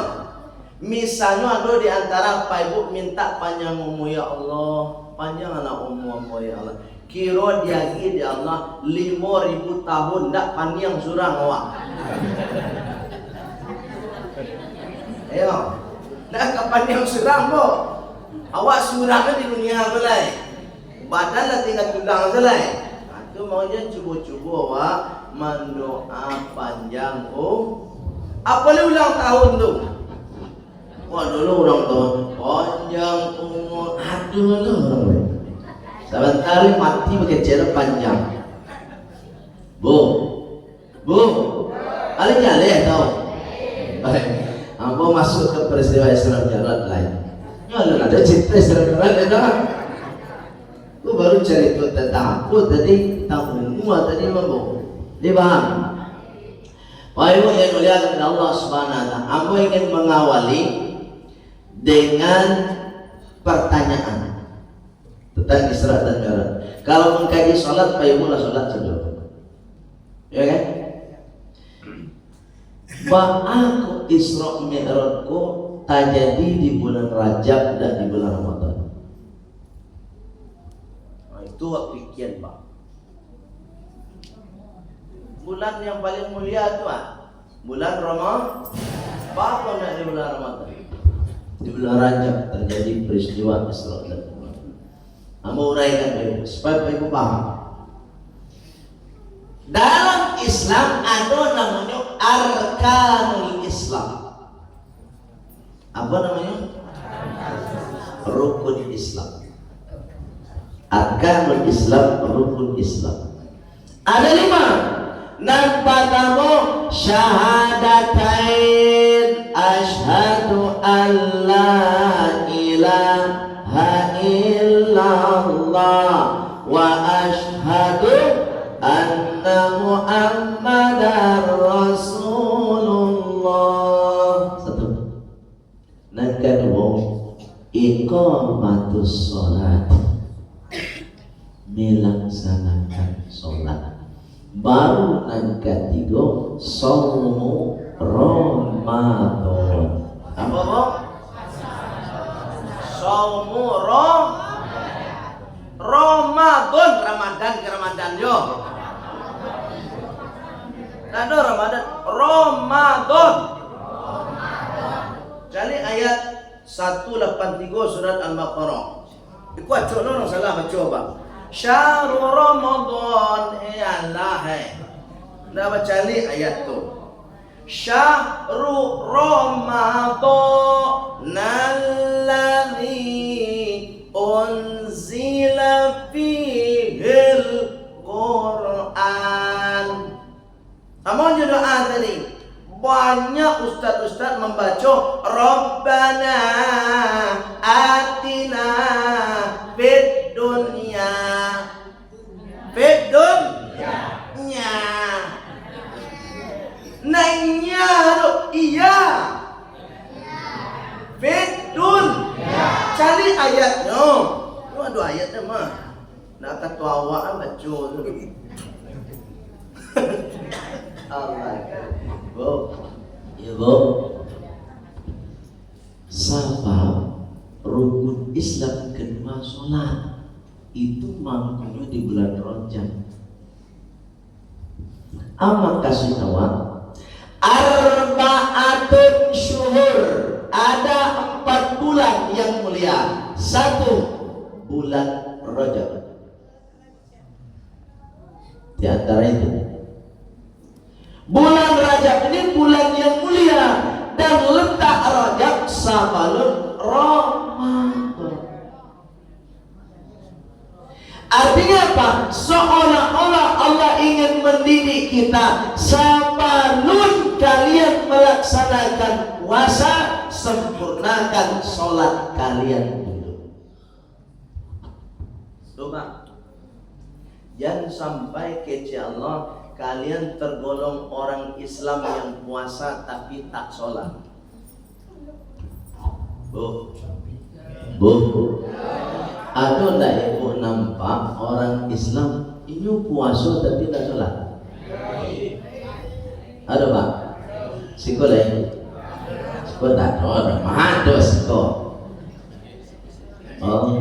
Misalnya ada di antara Pak Ibu minta panjang umur ya Allah, panjang anak umur ya Allah. Kira dia di Allah 5.000 tahun ndak panjang surang awak. Ayo, ndak panjang surang bo. Awak surangnya di dunia belai. Badan lah tinggal tulang selai. Itu maunya cuba-cuba awak mendoa panjang apa le ulang tahun tu? Wah dulu ulang tahun panjang umur, aduh orang. Sebentar mati pakai cara panjang. Bu, alih-alih tahu. Baik, ambo masuk ke peristiwa Isra Mi'raj lain. Nyalon ada cerita Isra Mi'raj ada. Aku baru cerita tentang aku tadi, tentang umur tadi mambo. Dia paham? Pak Ibu yang mulia Allah Subhanahu wa taala, ambo ingin mengawali dengan pertanyaan tentang Isra dan Mi'raj. Kalau mengkaji sholat, Pak Ibu lah sholat saja. Ya kan? Aku Isra Mi'rajku terjadi di bulan Rajab dan di bulan Ramadan. Nah, itu pikiran Pak. Bulan yang paling mulia itu bulan Ramadan. Apa nak di bulan Ramadan? Di bulan Rajab terjadi peristiwa Isra dan Mi'raj. Amo uraikan Ibu supaya Ibu paham. Dalam Islam ada namanya arkanul Islam. Apa namanya? rukun Islam. Arkanul Islam, rukun Islam. Ada 5. Nan pertama syahadatain, asyhadu an la ilaha illallah wa asyhadu anna muhammadar rasulullah. Satu. Nan kedua iqamatus sholat, melaksanakan sholat. Baru yang ketiga saumu Ramadan. Apa Bang? Saumu Ramadan. Ramadan ke Ramadan yo. Ada Ramadan. Ramadan. Jadi ayat 183 surat Al-Baqarah. Ikuat coba salah baca Bang. Syahrul Ramadan Allah nak baca li ayat tu. Syahrul Ramadan alladzi unzila fihil Quran. Amun doa tadi banyak ustaz-ustaz membaca Rabbana atina fid dunya nanya iya fidun cari ayatnya. Ada ayatnya mah nak kata awak baca tu. Allah Ibu sabab rukun Islam kedua sholat itu mangkunya di bulan Rajab. Amak kasih tahu arba'atun syuhur, ada 4 bulan yang mulia. 1 bulan Rajab. Di antara itu bulan Rajab ini bulan yang mulia dan letak Rajab sabalun Ramadan. Artinya apa? Seolah-olah Allah ingin mendidik kita, sabalun kalian melaksanakan puasa, sempurnakan sholat kalian dulu. Coba jangan sampai kece Allah kalian tergolong orang Islam yang puasa tapi tak sholat. Bu, ada ndak ibu nampak orang Islam ini puasa tapi tak sholat? Ada pak? Sekolah ini? Sekolah tak ada, ada sekolah. Oh,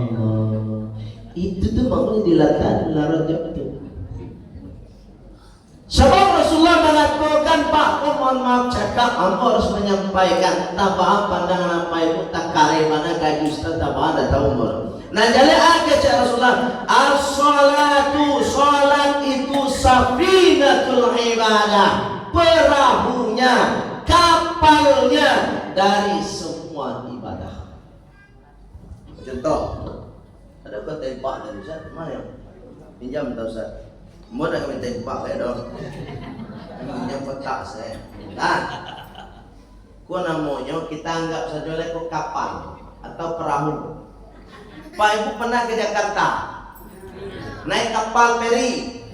itu tuh makanya dilakukan Rajab itu. Sebab Rasulullah mengatakan, Pak, mohon maaf cakap, aku harus menyampaikan tambahan pandangan apa itu tak kare mana gaji Ustaz tambahan dah tahu umur. Nah jadi aja cakap Rasulullah, as-salatu, salat itu safinatul ibadah, perahunya, kapalnya dari semua ibadah. Contoh, ada kau tembak dari Ustaz, mana yang pinjam tak Ustaz? Mau nak kami tembak saya dong. Yang petak saya. Nah, ku namanya kita anggap saja lekuk kapal atau perahu. Pak Ibu pernah ke Jakarta, naik kapal feri,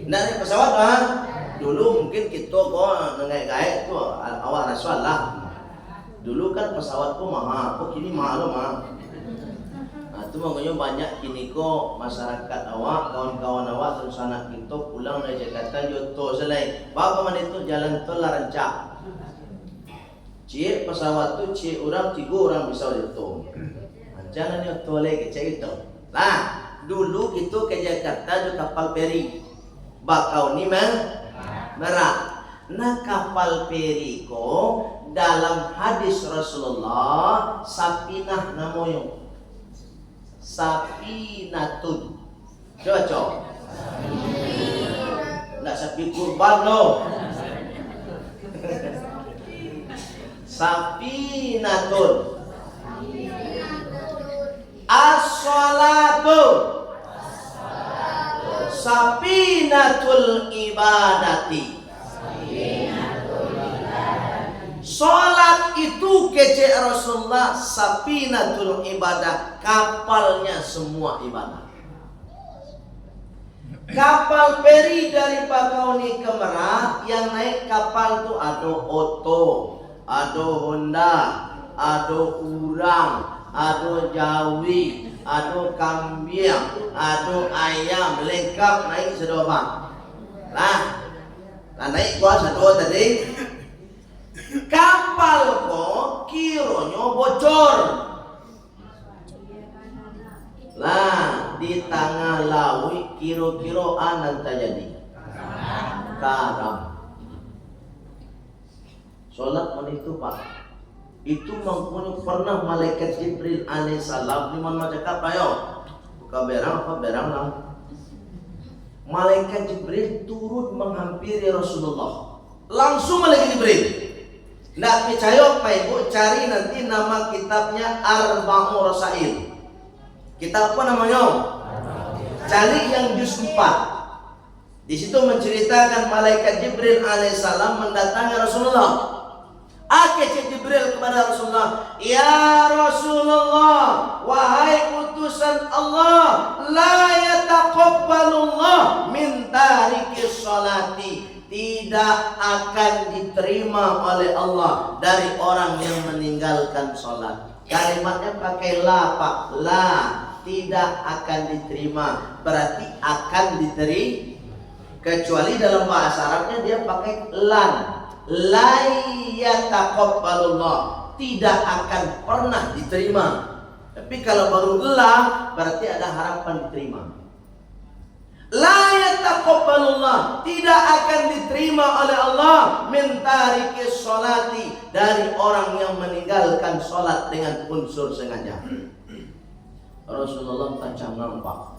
naik pesawat kan? Dulu mungkin kita kok naik tu awak rasual lah. Dulu kan pesawat ku mahal, kok kini mahal mah. Itu makanya banyak kini kok masyarakat awak, kawan-kawan awak terus anak kita pulang dari Jakarta joto selai. Bapak mana itu jalan tol rancak. Cik pesawat tu cik orang 3 orang bisa joto. Jalan joto lagi cik itu. Lah dulu kita ke Jakarta di kapal feri. Bakau ni merah. Nah kapal feri ko dalam hadis Rasulullah Safinah namanya. Safinatun. Cocok. Nak sapi kurban loh. Safinatun. As-salatu sapinatul ibadati. Salat itu kece Rasulullah sapinatul ibadah, kapalnya semua ibadah. Kapal feri dari Bakauni ke Merak, yang naik kapal tuh ada Oto, ada Honda, ada Urang, ada Jawi, ada kambing, ada ayam, lengkap naik sedoba. Lah naik kuasa dua tadi. Kapal kok kironyo bocor. Lah di tengah laut kiro-kiro anan terjadi karam. Solat itu Pak, itu mempunyai pernah malaikat Jibril alaihissalam di mana cakap ayo buka berang apa berang lah. Malaikat Jibril turun menghampiri Rasulullah. Langsung malaikat Jibril. Nggak percaya Pak Ibu, cari nanti nama kitabnya Arba'u Rasail. Kitab apa namanya? Cari yang juz 4. Di situ menceritakan malaikat Jibril alaihissalam mendatangi Rasulullah. Akhirnya Jibril kepada Rasulullah, ya Rasulullah, wahai utusan Allah, la yataqabbalullah min tarikis sholati. Tidak akan diterima oleh Allah dari orang yang meninggalkan sholat. Kalimatnya pakai la Pak, la, tidak akan diterima, berarti akan diterima. Kecuali dalam bahasa Arabnya dia pakai lan, la yataqabbalullah, tidak akan pernah diterima. Tapi kalau baru la, berarti ada harapan diterima. La yataqabbalullah, tidak akan diterima oleh Allah min tarikis sholati, dari orang yang meninggalkan sholat dengan unsur sengaja. Rasulullah kacang nampak.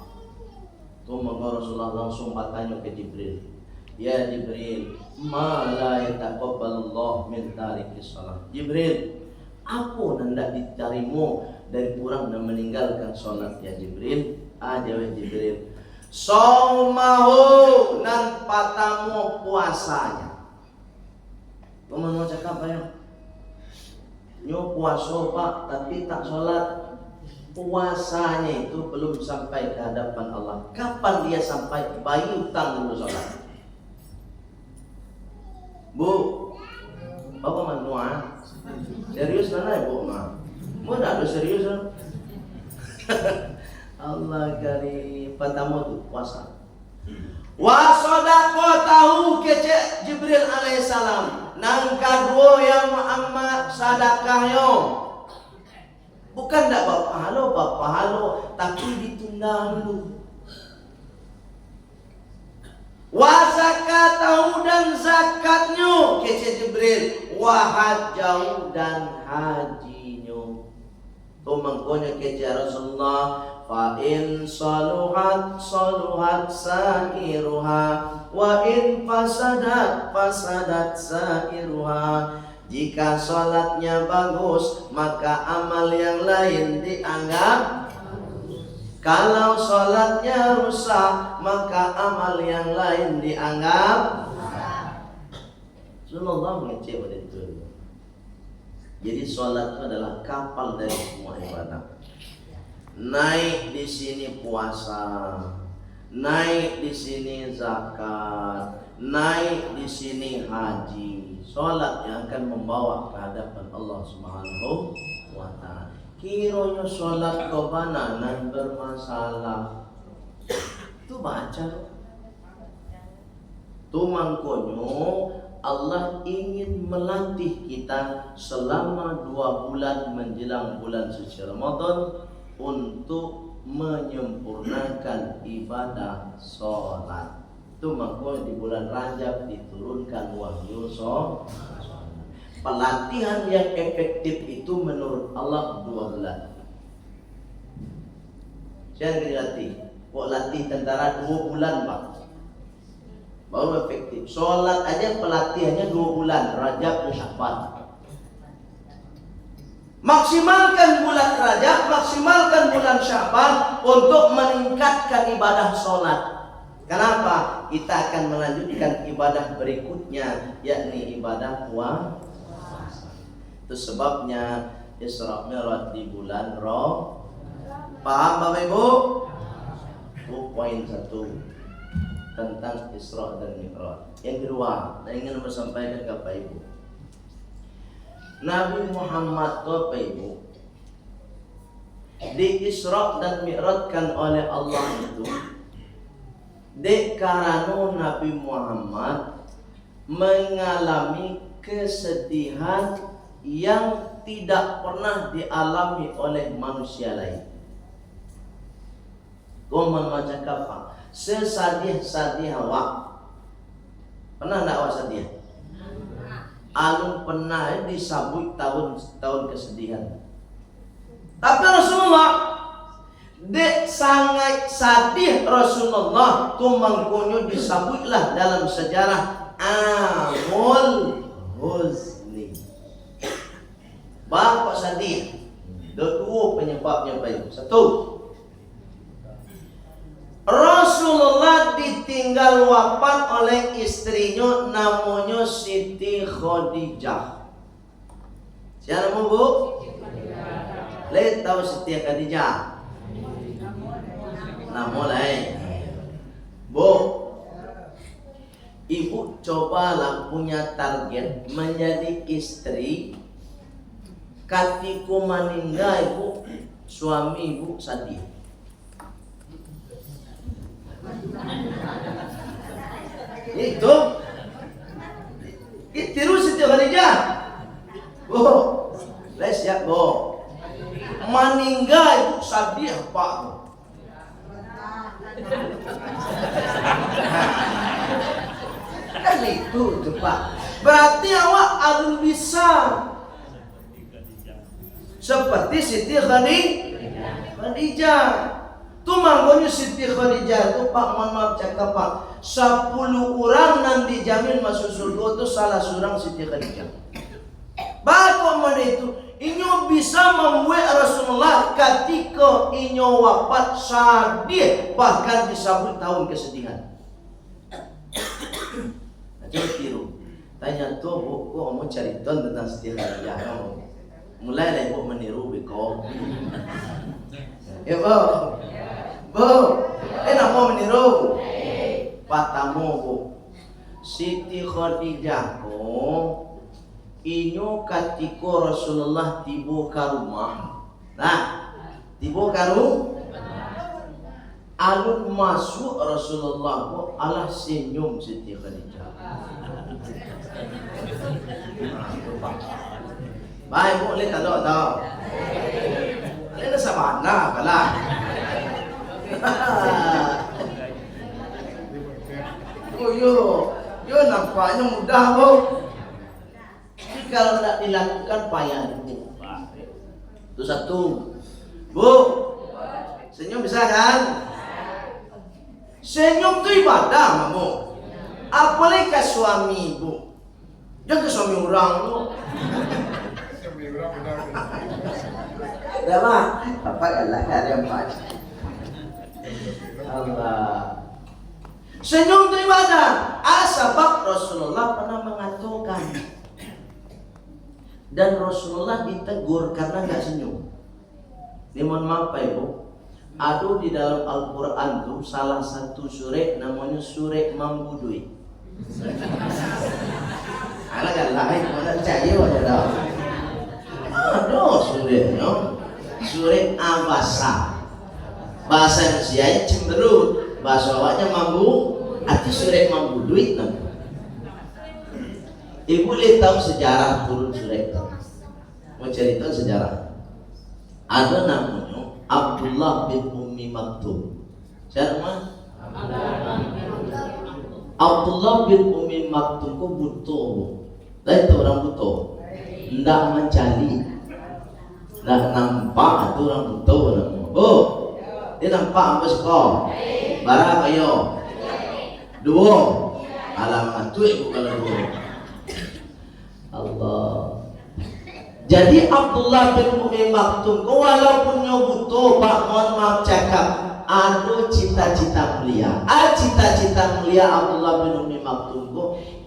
Tuh maka Rasulullah langsung bertanya ke Jibril, ya Jibril, ma la yataqabbalullah min tarikis sholat. Jibril, apa nanda ditarimu dari orang yang meninggalkan sholat ya Jibril? Jawab Jibril, saumahu, nan patamu puasanya. Kamu mau cakap apa ya? Nyo puasa Pak, tapi tak sholat. Puasanya itu belum sampai ke hadapan Allah. Kapan dia sampai? Bayi utang dulu sholat. Bu, apa manua? Serius mana ya Bu ma? Mau tak ada serius? Allah kali pertama tu puasa. Wa sadaqatahu kece Jibril alaihissalam. Nang kadua yang amat sadakahnya. Bukan tak bapak halo, tapi ditunda dulu. Wa zakatahu, dan zakatnya kece Jibril. Wa hajjahu, dan hajinya. Tu mangkonya kece Rasulullah, fa in saluhat saluhat sa'iruha, wa in fasadat fasadat sa'iruha. Jika salatnya bagus, maka amal yang lain dianggap. Kalau salatnya rusak, maka amal yang lain dianggap. Rasulullah mengecek pada itu. Jadi salat itu adalah kapal dari semua ibadah. Naik di sini puasa, naik di sini zakat, naik di sini haji. Salat yang akan membawa ke hadapan Allah Subhanahu wa ta'ala. Kiranya salat kebananan bermasalah, tu baca. Tu mangkonyo Allah ingin melatih kita selama 2 bulan menjelang bulan suci Ramadan untuk menyempurnakan ibadah sholat. Itu makanya di bulan Rajab diturunkan wahyu sholat. Pelatihan yang efektif itu menurut Allah 2 bulan. Jangan dilatih. Kok latih tentara 2 bulan Pak, baru efektif. Sholat aja pelatihannya 2 bulan, Rajab dan Sya'ban. Maksimalkan bulan Rajab, maksimalkan bulan Sya'ban untuk meningkatkan ibadah sholat. Kenapa? Kita akan melanjutkan ibadah berikutnya, yakni ibadah puasa. Itu sebabnya Isra Mi'raj di bulan Ramadan. Paham Bapak Ibu? Itu poin 1 tentang Isra dan Mi'raj. Yang kedua, saya ingin menyampaikan ke Bapak Ibu. Nabi Muhammad Bapak Ibu di Isra dan Mi'rajkan oleh Allah itu karena Nabi Muhammad mengalami kesedihan yang tidak pernah dialami oleh manusia lain. Kau membaca apa? Sesadih-sadih awak. Pernah tak awak sedih? Alun pernah disambut tahun kesedihan. Tapi Rasulullah dek sangat sadih Rasulullah kumangkunyo disambutlah dalam sejarah Amul Huzni. Bapak sadih. Dua penyebabnya baik. 1. Rasulullah ditinggal wafat oleh istrinya namanya Siti Khadijah. Siapa nama Bu? Lihat tahu Siti Khadijah? Nama lain. Bu, ibu cobalah punya target menjadi istri. Katiku meninggal ibu, suami ibu sedih. Itu tiru Siti Khadijah. Bu, les ya Bu. Meninggal ibu sedih Pak. Kan itu Pak. Berarti awak harus bisa seperti Siti Khadijah. Tu mangkonya Siti Khadijah tu Pak, mohon maaf cakap Pak, 10 orang nan dijamin masuk surga tu salah seorang Siti Khadijah. Bapak mana itu? Inyo bisa membuat Rasulullah ketika inyo wafat sedih, bahkan disambut tahun kesedihan. Coba tiru. Tanya tu Bu, kok mau cerita tentang Siti Khadijah? Mulai lah ibu meniru beko. Ya Bu. Bu, nak mau meniru? Patamu Bu. Siti Khadijah ko inyo katiko Rasulullah tiba ke rumah. Nah, tiba ke alun masuk Rasulullah ko alah senyum Siti Khadijah. Baik Bu, lihat tak? Lihat sabana kalah. Yo nampaknya mudah Bu. Tapi kalau tidak dilakukan payah Bu. Itu 1. Bu, senyum bisa kan? Senyum itu ibadah Bu. Apalagi ke suami Bu. Jangan ke suami orang Bu. Dah mah, apa Allah yang baca. Allah. Senyum itu ibadah. Sebab Rasulullah pernah mengatakan. Dan Rasulullah ditegur karena nggak senyum. Dia mohon maaf Pak Ibu. Ada di dalam Al-Quran tuh salah satu surah namanya surah Mambudui. Alah kan lain mana cari ada. Aduh surahnya surah Abasa. Bahasa Indonesia cemberut, bahasa awaknya mambu, arti surah mambu duit namanya. Ibu lihat tahu sejarah turun surah itu. Mau cerita sejarah. Ada namanya Abdullah bin Ummi Maktum. Siapa nama? Abdullah bin Ummi Maktum kok butuh. Lah itu orang butuh. Ndak mencari. Ndak nampak itu orang butuh. Bu, dia nampak apa sekolah? Barang ayo. 2. Alamat tu ibu kalau 2. Allah. Jadi Abdullah bin Umi Maktum walaupun nyobuto Pak mohon maaf cakap anu cita-cita mulia. Cita-cita mulia Abdullah bin Umi Maktum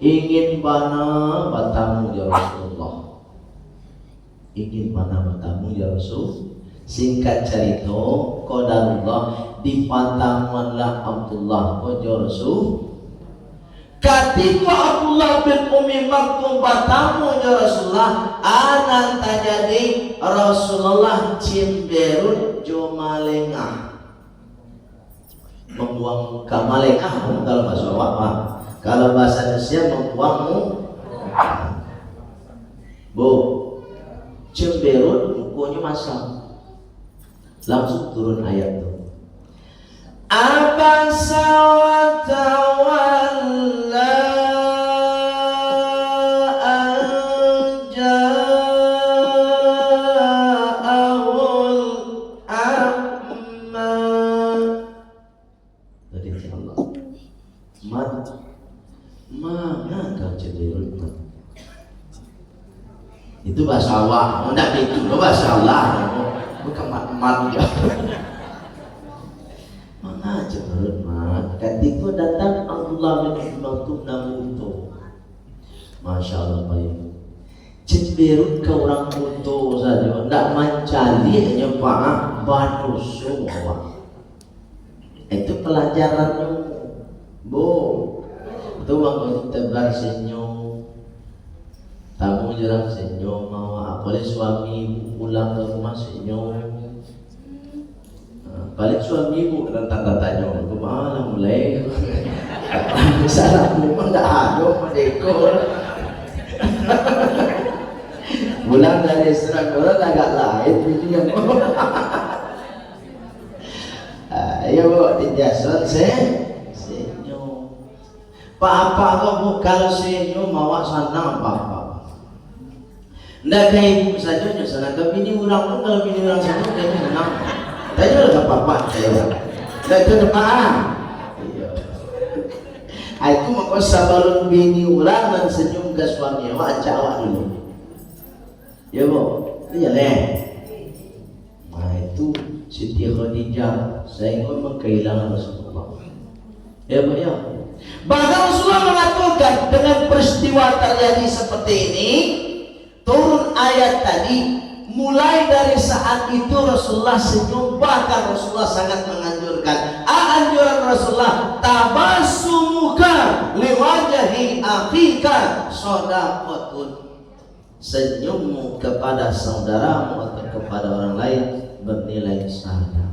ingin bana batamu ya Rasulullah. Ingin bana batamu ya Rasul. Singkat cerita, qadarullah dipatamanlah Abdullah ya Rasul. Ketika Abdullah bin Umi Maktum batamu ya Rasulullah, anak tajadi Rasulullah cimberut jo malengah. Membuang ke malengah kalau bahasa Jawa. Kalau bahasa Indonesia membuangmu. Bu, cemberut bukunya masam. Langsung turun ayat itu. Abasa wa tawalla an ja'ahul a'ma. Dari Allah. Mana kau cemberut? Itu bahasa Allah. Enggak itu bahasa Allah. Bukan mat ya. Mana cemberut mat? Ketika datang Abdullah bin Maktum namuto. Masya Allah baik. Cemberut ke orang buto saja. Tidak mencari hanya pak batu semua. Itu pelajarannya. Bu, itu waktu tebar senyum. Tamu jarang senyum, mau apalagi suami pulang ke rumah senyum. Balik suami ibu dengan tanda-tanya, aku malah mulai. Salah rumah nggak ada, mendekor. Pulang dari Seragoran agak lain, ini yang ayo di jason senyum. Apa kamu kalau senyum mau sana apa? Nggak kayak ibu saja sana ke bini orang pun kalau bini orang sana dia menang. Tanya lah apa saya. Nggak ke depan. Iya. Aku mau sabalun bini orang dan senyum ke suami awak ajak dulu. Ya bu, iya leh. Nah itu Siti Khadijah saya pun kehilangan Rasulullah. Ya bu ya. Bahkan Rasulullah mengatakan dengan peristiwa terjadi seperti ini. Turun ayat tadi, mulai dari saat itu Rasulullah senyum, bahkan Rasulullah sangat menganjurkan. Anjuran Rasulullah, tabassumuka liwajahi akhika shadaqatun. Senyummu kepada saudaramu atau kepada orang lain bernilai sedekah.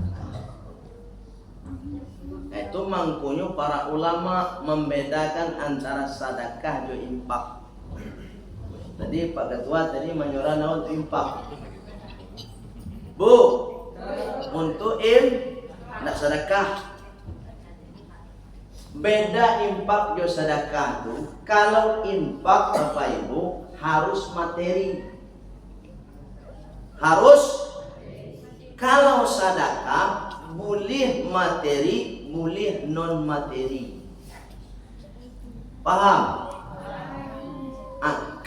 Itu mangkunya para ulama membedakan antara sedekah dan infak. Tadi Pak Ketua tadi menyuruh untuk infak. Bu, untuk nak sedekah. Beda infak dan sedekah tuh. Kalau infak Bapak Ibu harus materi. Harus. Kalau sedekah boleh materi, boleh non materi. Paham?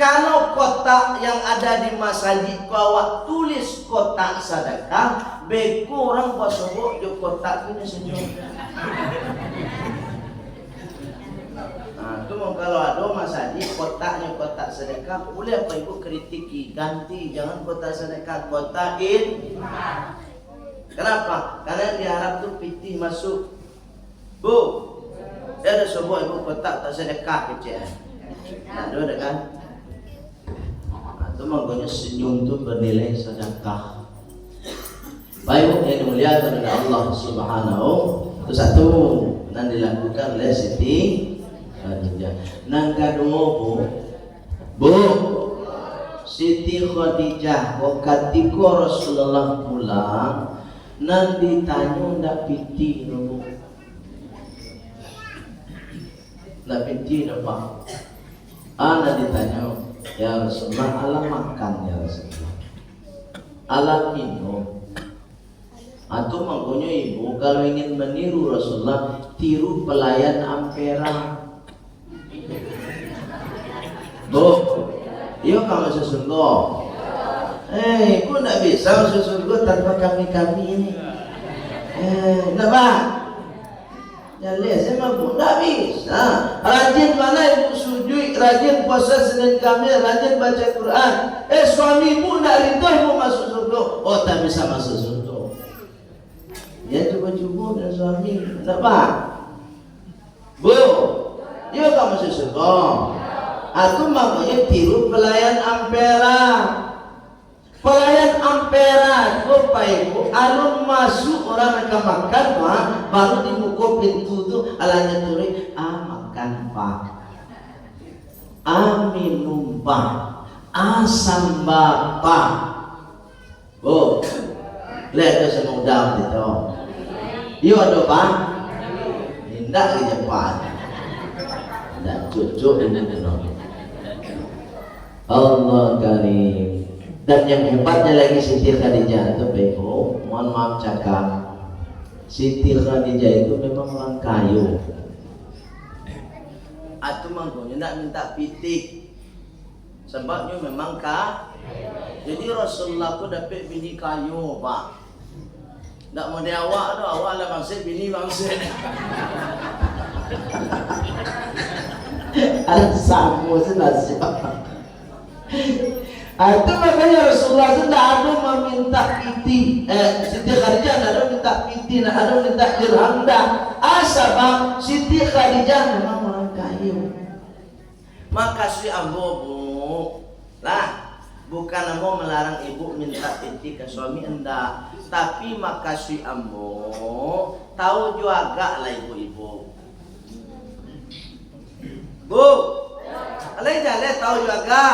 Kalau kotak yang ada di masjid bawa tulis kotak sedekah, beko orang basobok di kotak ini senyum. Nah, itu kalau ada masjid kotaknya kotak sedekah, boleh apa ibu kritiki, ganti, jangan kotak sedekah, kotak Kenapa? Karena diharap tuh pitih masuk. Bu, ada sebuah ibu kotak tak sedekah kecil. Ada kan? Itu makanya senyum itu bernilai sedekah. Baik yang dimuliakan oleh Allah Subhanahu. Itu satu yang dilakukan oleh Siti Khadijah. Nang kedua bu Siti Khadijah ketika Rasulullah pulang nan ditanya ndak piti bu. Ndak piti apa? Ana ditanya, ya Rasulullah, Allah makan ya Rasulullah, Allah minum. Atau makanya ibu kalau ingin meniru Rasulullah, tiru pelayan Ampera. Bu, yuk kamu sesungguh. Ibu tidak bisa masuk surga tanpa kami ini. Kenapa? Ya lihat saya mampu, tidak bisa. Rajin mana ibu sujud, rajin puasa Senin Kamis, rajin baca Quran. Suami ibu tidak ridho mau masuk surga. Oh, tak bisa masuk surga. Ya cuba-cuba dengan suami. Kenapa? Bu, yuk kamu masuk surga. Aku makanya tiru pelayan Ampera. Pelayan Ampera itu Pak Ibu, alun masuk orang akan makan Pak, baru di muka pintu itu alanya tulis makan Pak, minum Pak, sambal Pak. Bu, lihat itu semua udah itu. Yuk ada Pak, tidak aja Pak, tidak cucuk ini benar. Allah Karim. Dan yang hebatnya lagi Siti Khadijah itu Beko, mohon maaf cakap, Siti Khadijah itu memang orang kayu. Atau mangkonya tidak minta pitik, sebabnya memang jadi Rasulullah itu dapat bini kayu Pak. Tidak mau dia awak tu, awak lah bangsa, bini bangsa. Ada sama senasib. Itu makanya Rasulullah itu tidak ada meminta piti. Siti Khadijah tidak ada minta piti, tidak ada minta dirham. Sebab Siti Khadijah memang orang kayu. Maka si Abu lah, bukan mau melarang ibu minta piti ke suami enggak, tapi maka si Abu tahu juga lah ibu-ibu. Bu, kalian jangan tahu juga.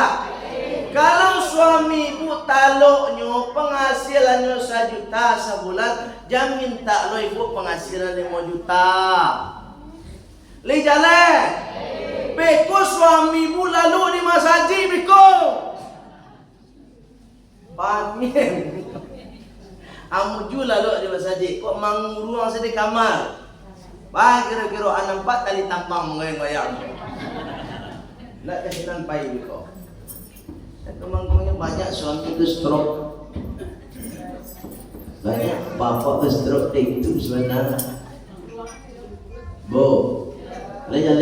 Kalau suami ibu taluknya penghasilannya 1 juta sebulan, jangan minta lo ibu penghasilan 5 juta. Jalan. Beko suami ibu lalu di masaji beko. Pamin. Amuju lalu di masaji. Kok manguruang sedih kamar. Kira-kira 4 kali tampang ngoyang-ngoyang. Nak kasihan pai beko. Kemangkungnya banyak suami itu stroke, banyak bapak ke stroke itu sebenarnya. Bu, lihat.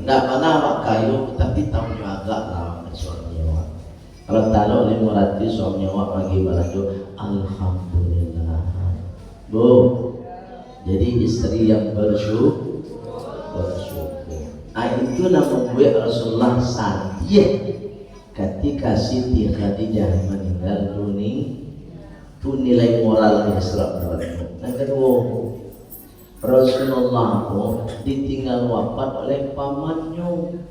Tidak pernah mak kayu, tapi tahu juga lah suami awak. Kalau tahu 500 suami awak bagi balado, alhamdulillah. Bu, jadi istri yang bersyukur. Itu membuat Rasulullah sadar ketika Siti Khadijah meninggal dunia. Itu nilai moral Islam. Yang kedua, Rasulullah ditinggal wafat oleh pamannya,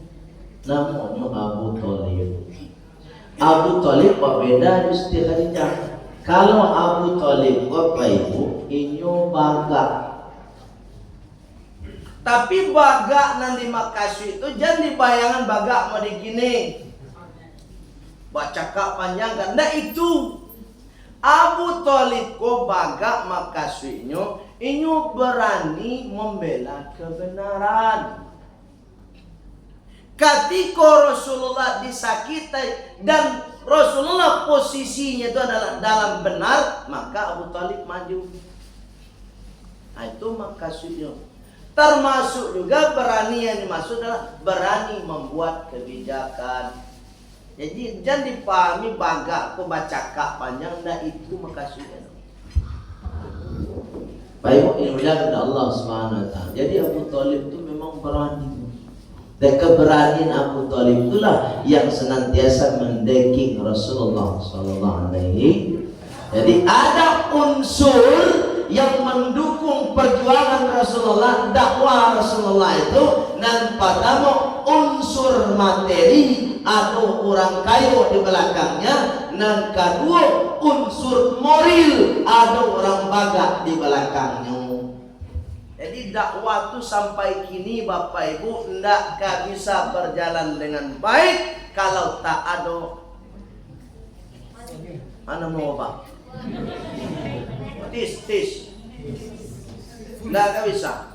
namanya Abu Thalib. Abu Thalib berbeda dengan Siti Khadijah. Kalau Abu Thalib Bapak Ibu inyo baga, tapi baga nanti makasih itu jangan dibayangkan baga mau digini baca kak panjang kan. Nah itu Abu Thalib ko baga makasihnya inyo berani membela kebenaran. Ketika Rasulullah disakiti dan Rasulullah posisinya itu adalah dalam benar, maka Abu Thalib maju. Nah itu makasihnya. Termasuk juga berani yang dimaksud adalah berani membuat kebijakan. Jadi jangan dipahami baga kok baca kak panjang, nah itu makasihnya. Baik, ini bilang kepada Allah SWT. Jadi Abu Thalib itu memang berani. Dan keberanian Abu Thalib itulah yang senantiasa mendekking Rasulullah SAW. Jadi ada unsur yang mendukung perjuangan Rasulullah, dakwah Rasulullah itu, dan pertama unsur materi atau orang kaya di belakangnya, dan kedua unsur moral ada orang baga di belakangnya. Jadi dakwah itu sampai kini Bapak Ibu tidak bisa berjalan dengan baik kalau tak ada mana mau Pak? Tis nggak bisa.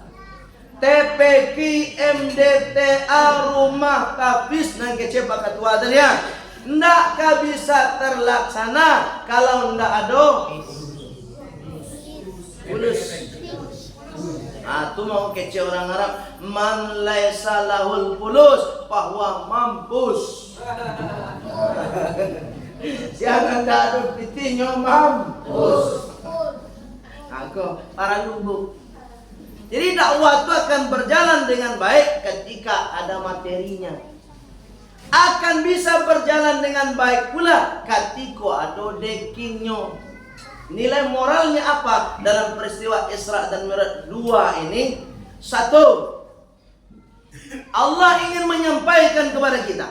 TPQ MDTA rumah tapis nang kece bakat wadah ya. Ndak bisa terlaksana kalau ndak ada fulus. Nah, tu mau kece orang Arab, man laisa lahul fulus bahwa mampus. Siapa ndak ada pitinya mampus. Aku para lubuk. Jadi dakwah itu akan berjalan dengan baik ketika ada materinya. Akan bisa berjalan dengan baik pula ketika ada dekinnya. Nilai moralnya apa dalam peristiwa Isra dan Mi'raj 2 ini? Satu, Allah ingin menyampaikan kepada kita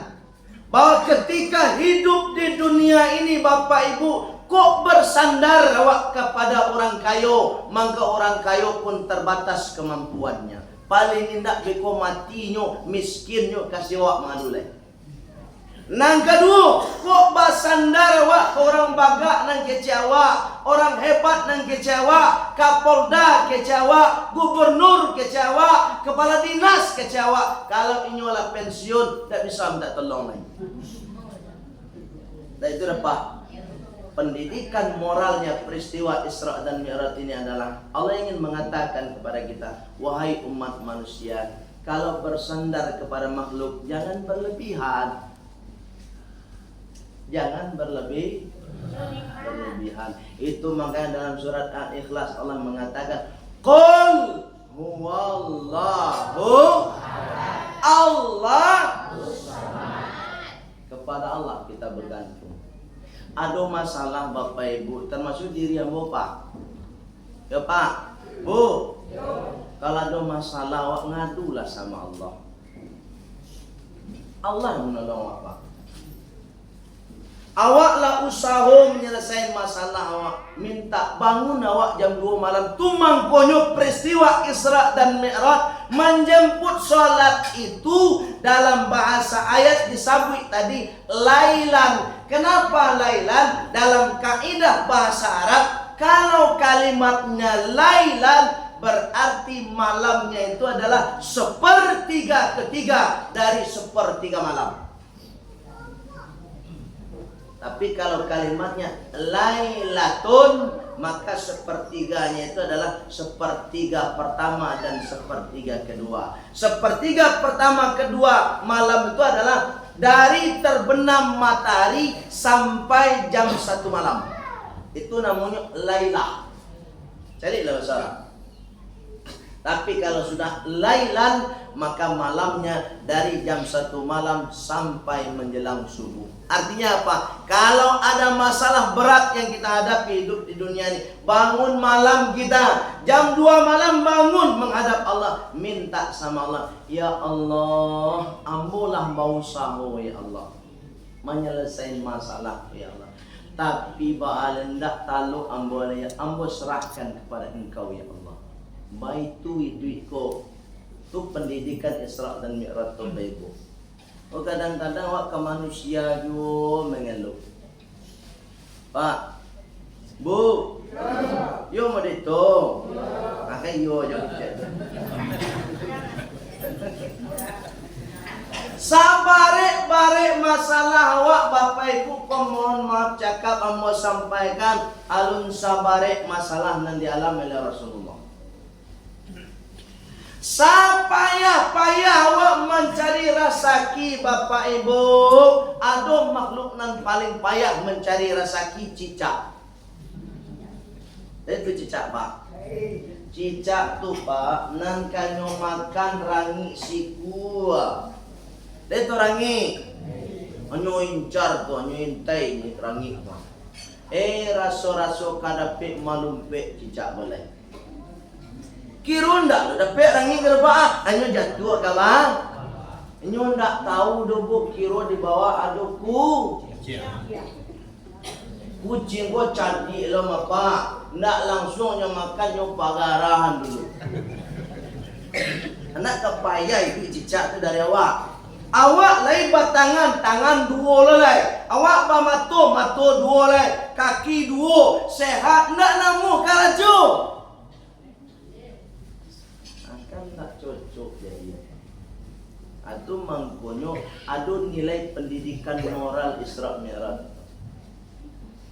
bahwa ketika hidup di dunia ini Bapak Ibu, kok bersandar awak kepada orang kayo, maka orang kayo pun terbatas kemampuannya. Paling indah beko matinya, miskinnya kasih awak mengadu. Nang kedua, kok bersandar awak ke orang bagak nang kecewa, orang hebat nang kecewa, kapolda kecewa, gubernur kecewa, kepala dinas kecewa. Kalau ini olah pensiun, tak bisa minta tolong lagi. Dan itu apa? Pendidikan moralnya peristiwa Isra dan Mi'raj ini adalah Allah ingin mengatakan kepada kita, wahai umat manusia, kalau bersandar kepada makhluk jangan berlebihan. Jangan berlebihan. Itu makanya dalam surat Al-Ikhlas Allah mengatakan, Qul huwallahu Allah. Kepada Allah kita bergantung. Ada masalah Bapak Ibu, termasuk diri yang Bapak. Ya Pak, Bu. Kalau ada masalah, awak ngadulah sama Allah. Allah yang menolong Bapak. Awaklah usaha menyelesaikan masalah awak. Minta bangun awak jam 2 malam. Tumang konyol peristiwa Isra dan Mi'raj. Menjemput sholat itu dalam bahasa ayat disebut tadi lailan. Kenapa lailan? Dalam kaidah bahasa Arab, kalau kalimatnya lailan berarti malamnya itu adalah 1/3 dari 1/3 malam. Tapi kalau kalimatnya lailatun, maka 1/3-nya itu adalah 1/3 pertama dan 1/3 kedua. 1/3 pertama kedua malam itu adalah dari terbenam matahari sampai jam 1 malam. Itu namanya lailah. Carilah bahasa Arab. Tapi kalau sudah lailan, maka malamnya dari jam 1 malam sampai menjelang subuh. Artinya apa? Kalau ada masalah berat yang kita hadapi hidup di dunia ini, bangun malam kita, jam 2 malam bangun menghadap Allah, minta sama Allah, ya Allah, ambulah mau usaha ya Allah, menyelesaikan masalah ya Allah. Tapi ba'alendak talu ambo ya, ambo serahkan kepada engkau ya Allah. Baitu duitku. Itu pendidikan Isra dan Mi'raj tu Ibu. Oh kadang-kadang awak ke manusia juga mengeluh. Pak, Bu, yo mau itu, akai yo aja. Sabare masalah awak Bapak Ibu, mohon maaf cakap mau sampaikan alun sabare masalah yang dialami oleh Rasulullah. Sapayah-payah awak mencari rasaki Bapak Ibu, ada makhluk nan paling payah mencari rasaki cicak. Itu cicak Pak. Cicak tuh Pak, nan kanyo makan rangi siku. Itu rangi. Anyo incar tuh, anyo intai ni rangi Pak. Raso-raso kadapik malumpe cicak boleh. Kira ndak dapat rangi gerba, anyo jatuh ke bang. Anyo ndak tahu dobo kira di bawah ada kucing gua cadi lo apa, ndak langsung nyo makan nyo pagarahan dulu. Anak kepaya itu cicak tu dari awak. Awak lai tangan dua lelai. Awak mato dua lelai, kaki dua, sehat ndak namu kalaju. Tak cocok jadi. Atu mangkonyo ada nilai pendidikan moral Isra Mi'raj.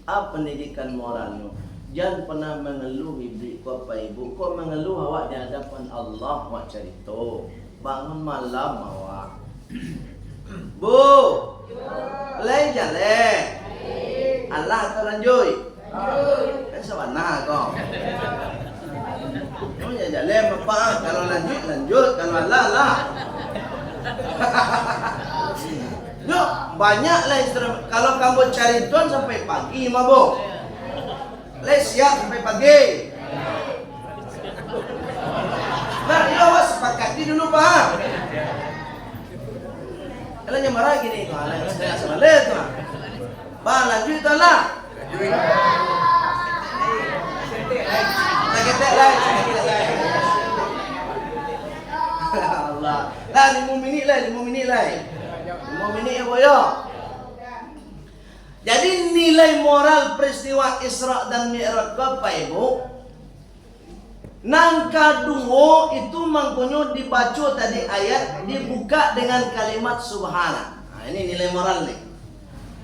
Apa pendidikan moralnya? Jangan pernah mengeluh ibu ko apa ibu. Ko mengeluh awak di hadapan Allah awak cerita. Bangun malam awak. Bu. Leh jale. Allah terlanjui. Kan sawana kau. Kamu ya jale apa? Kalau lanjut, kalau Allah. Yuk, banyaklah instrumen. Kalau kamu cari tuan sampai pagi, mabuk. Les siap sampai pagi. Nah, ya awak sepakati dulu, Pak. Kalau yang marah gini, kalau saya salah tu. Bang, lanjut lah. Ketek lah. Allah. Lah 5 minit lah. 5 minit ya boyo. Jadi nilai moral peristiwa Isra dan Mi'raj apa ibu? Nangka duo itu mangkonyo dibaca tadi ayat dibuka dengan kalimat subhana. Nah, ini nilai moral nih.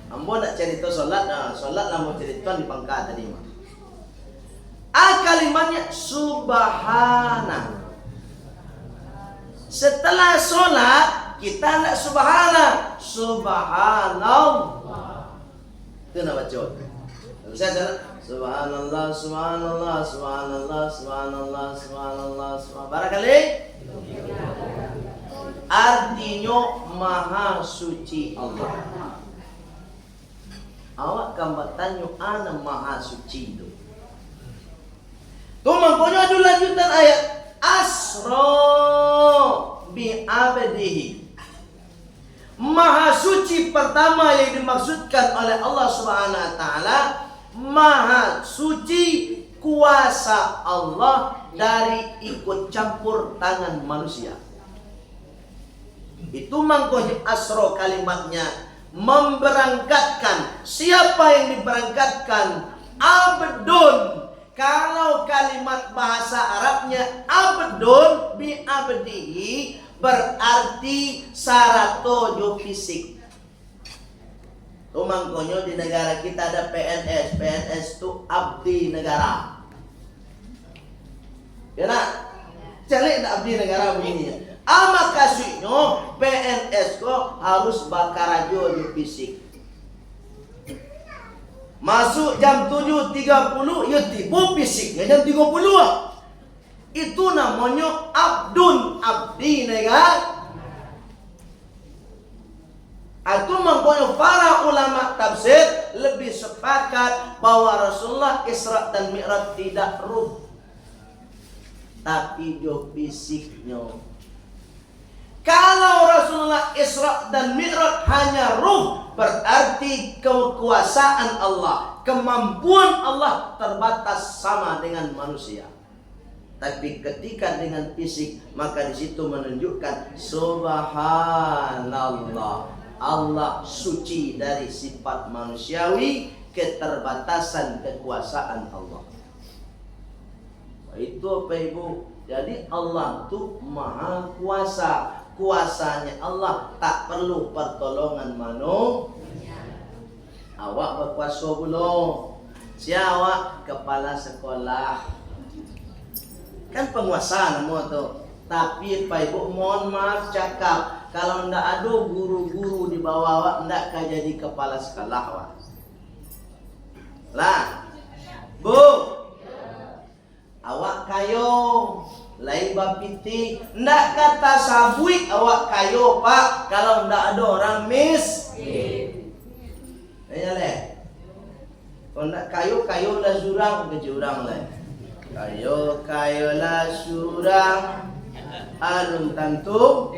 Ambo nak cerita solat, solat lah mau cerita di pangkat tadi mah. Kalimatnya subhana. Setelah solat kita nak subhana, subhanallah. Itu nak baca. Saya jalan. Subhanallah, subhanallah, subhanallah, subhanallah, subhanallah, subhanallah. Barangkali artinya maha suci Allah. Awak kambatannya ana maha suci itu. Tu maknanya ada lanjutan ayat asra bi abdihi. Maha suci pertama yang dimaksudkan oleh Allah Subhanahu wa taala, maha suci kuasa Allah dari ikut campur tangan manusia. Itu maknanya asra kalimatnya memberangkatkan. Siapa yang diberangkatkan? Abdun. Kalau kalimat bahasa Arabnya abdun bi abdihi berarti sarato jo fisik. Itu maknanya di negara kita ada PNS. PNS itu abdi negara. Ya nak? Cari abdi negara begini. Ama kasihnya PNS kok harus bakar aja di fisik. Masuk jam 7.30 ya tiba fisiknya jam 30. Itu namanya abdun, abdi negara. Itu maknanya para ulama tafsir lebih sepakat bahwa Rasulullah Isra dan Mi'raj tidak ruh, tapi jo fisiknya. Kalau Rasulullah Isra dan Mi'raj hanya ruh, berarti kekuasaan Allah, kemampuan Allah terbatas sama dengan manusia. Tapi ketika dengan fisik, maka di situ menunjukkan subhanallah, Allah suci dari sifat manusiawi, keterbatasan kekuasaan Allah. Itu apa ibu? Jadi Allah itu maha kuasa. Kuasanya Allah tak perlu pertolongan manusia. Awak berkuasa belum? Siapa kepala sekolah? Kan penguasa nama tu. Tapi Pak Ibu mohon maaf cakap, kalau ndak ada guru-guru di bawah awak ndak akan jadi kepala sekolah awak. Lah. Bu. Awak kayo lain bapiti, ndak kata sabui awak kayo Pak, kalau ndak ada orang miskin. Ya leh. Kalau ndak kayo lah jurang ke jurang leh. Kayo lah jurang. Alun tantu.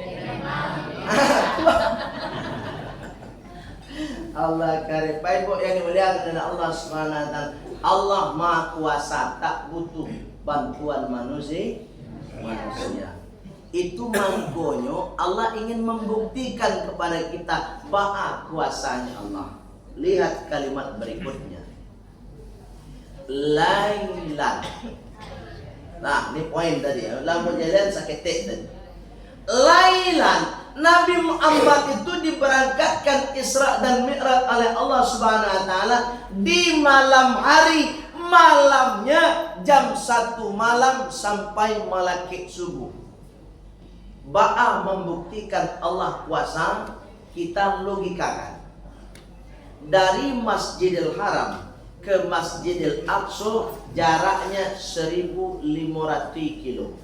Allah karim. Baik bu yang dimuliakan oleh Allah Subhanahu wa taala. Allah Maha Kuasa, tak butuh bantuan manusia. Itu mangkonyo Allah ingin membuktikan kepada kita bahwa kuasanya Allah. Lihat kalimat berikutnya. Lailan. Nah, ini poin tadi ya. Lampu jalan saketek tadi. Lailan, Nabi Muhammad itu diberangkatkan Isra dan Mi'raj oleh Allah Subhanahu wa taala di malam hari, malamnya jam 1 malam sampai malaikat subuh. Ba'a membuktikan Allah kuasa, kita logikakan. Dari Masjidil Haram ke Masjidil Aqsa jaraknya 1.500 kilo.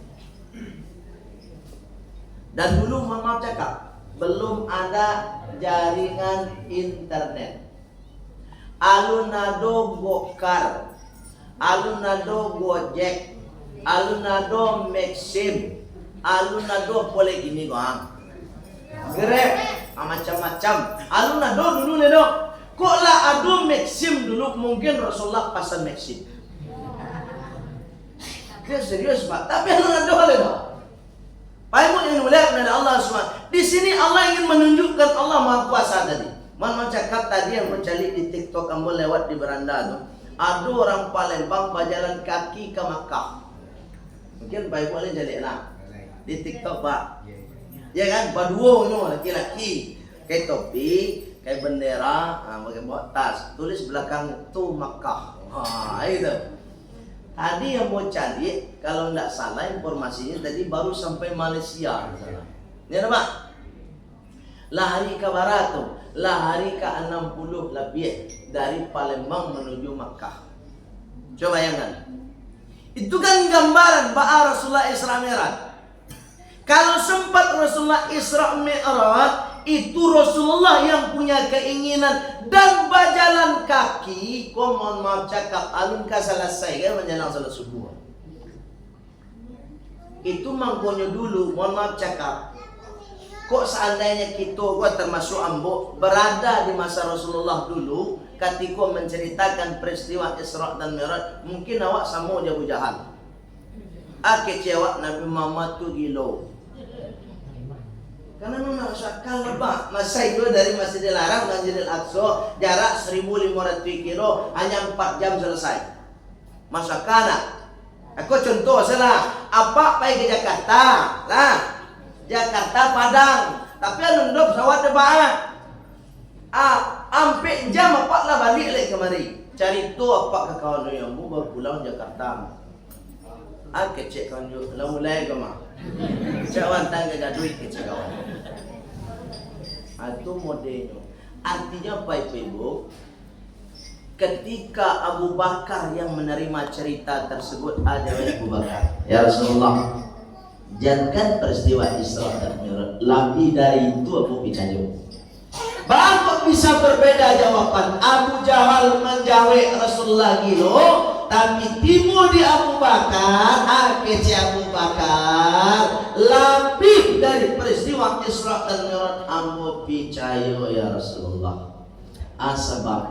Dan dulu Muhammad cakap belum ada jaringan internet. Alunado Gokar, alunado Gojek, alunado Maxim, alunado boleh gini bang. Grab, macam-macam. Alunado dulu nih dok. Kok lah adu Maxim dulu, mungkin Rasulullah pasang Maxim. Dia serius pak, tapi alunado boleh dok. Baiklah yang mulia kepada Allah SWT. Di sini Allah ingin menunjukkan Allah Maha Kuasa tadi. Mana cakap tadi yang mencari di TikTok kamu lewat di beranda tu. Ada orang Palembang berjalan kaki ke Makkah. Mungkin baik boleh jadi lah. Di TikTok pak. Ya kan, berdua ni laki-laki. Kayak topi, kayak bendera, pakai bawa tas. Tulis belakang itu Makkah. Itu. Tadi yang mau cari, kalau tidak salah informasinya tadi baru sampai Malaysia. Ini apa? Lahari ke barat tuh, lahari ke 60 lebih dari Palembang menuju Makkah. Coba bayangkan. Itu kan gambaran bahwa Rasulullah Isra Mi'raj. Kalau sempat Rasulullah Isra Mi'raj, itu Rasulullah yang punya keinginan dan berjalan kaki. Kau mohon maaf cakap alun ka selesai kan menjelang salat subuh. Itu mangkonya dulu, mohon maaf cakap. Kok seandainya kita termasuk ambo berada di masa Rasulullah dulu, ketika menceritakan peristiwa Isra dan Mi'raj, mungkin awak sama dia Abu Jahal. Kecewa Nabi Muhammad tu gilo. Karena memang akal lebah. Masa itu dari Masjidil Haram dan Masjidil Aqsa jarak 1.500 kilo, hanya 4 jam selesai. Masa kana. Aku contoh salah. Apa pergi ke Jakarta? Lah. Jakarta Padang. Tapi alun pesawat depan. Ampe jam apa lah balik lagi kemari. Cari tu apa ke kawan yang baru pulang Jakarta. Kecek kawan tu. Lah mulai ke mah. Cawan tangga duit ke cawan. Itu modelnya. Artinya apa ibu? Ketika Abu Bakar yang menerima cerita tersebut, ada Abu Bakar. Ya Rasulullah, jangan peristiwa Isra dan Mi'raj. Lebih dari itu aku bicara. Bapak bisa berbeda jawaban. Abu Jahal menjawab Rasulullah gilo, tapi timu di Abu Bakar, kece Abu Bakar, lebih dari peristiwa Isra dan Mi'raj. Aku percaya ya Rasulullah. Sebab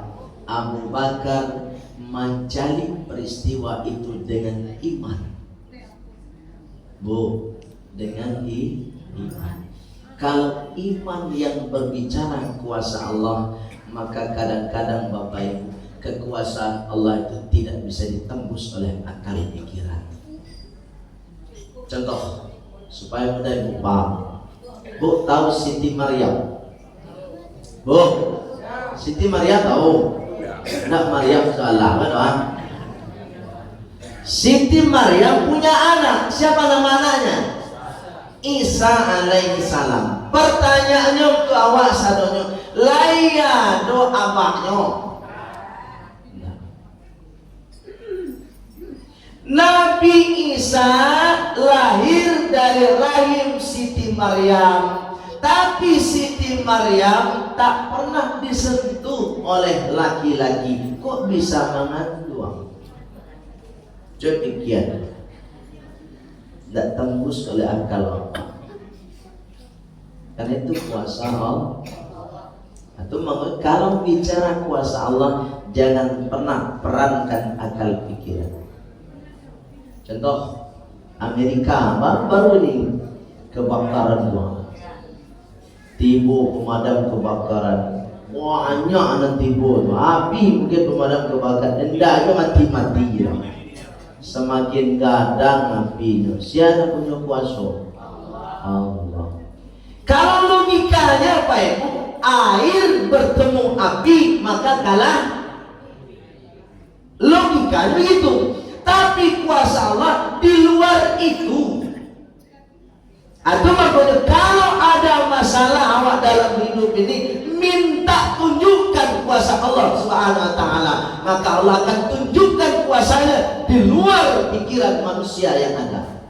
Abu Bakar mencari peristiwa itu dengan iman. Dengan iman. Kalau iman yang berbicara kuasa Allah, maka kadang-kadang Bapak Ibu, kekuasaan Allah itu tidak bisa ditembus oleh akal pikiran. Contoh, supaya mudah Ibu paham. Bu tahu Siti Maryam? Bu, Siti Maryam tahu? Nak Maryam salah kan? Siti Maryam punya anak. Siapa nama anaknya? Isa alaihi salam. Pertanyaannya untuk awak sadonyo, laya do abaknya. Nabi Isa lahir dari rahim Siti Maryam, tapi Siti Maryam tak pernah disentuh oleh laki-laki. Kok bisa mengandung? Coba pikir. Tidak tembus oleh akal Allah. Karena itu kuasa Allah. Atau kalau bicara kuasa Allah, jangan pernah perankan akal pikiran. Contoh Amerika baru ini kebakaran tiba pemadam kebakaran, banyak anak tiba api, mungkin pemadam kebakaran hendaknya mati-mati lah. Semakin gadang apinya, siapa punya kuasa? Allah. Kalau Misalnya Pak Ibu, air bertemu api maka kalah. Logika begitu. Tapi kuasa Allah di luar itu. Atau maksudnya kalau ada masalah awak dalam hidup ini, minta tunjukkan kuasa Allah Subhanahu wa taala, maka Allah akan tunjukkan kuasanya di luar pikiran manusia yang ada.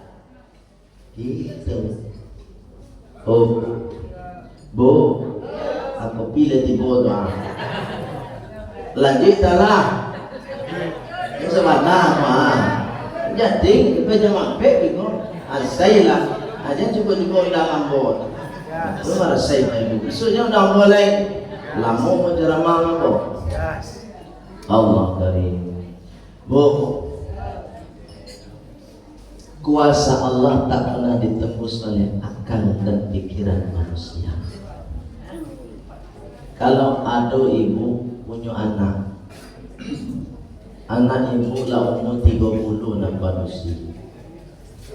Gitu. Oh, Bu, aku pilih di bodoh. Lanjutlah. Sebenarnya, jadi kita jangan pek gitu. Asailah, aja cuba dibawa dalam bot. Lu merasai baik. Isunya udah mulai lama menceramah kok. Allah dari Bu, kuasa Allah tak pernah ditembus oleh akal dan pikiran manusia. Kalau ada ibu punya anak ibu lah umur 30 nampak manusia.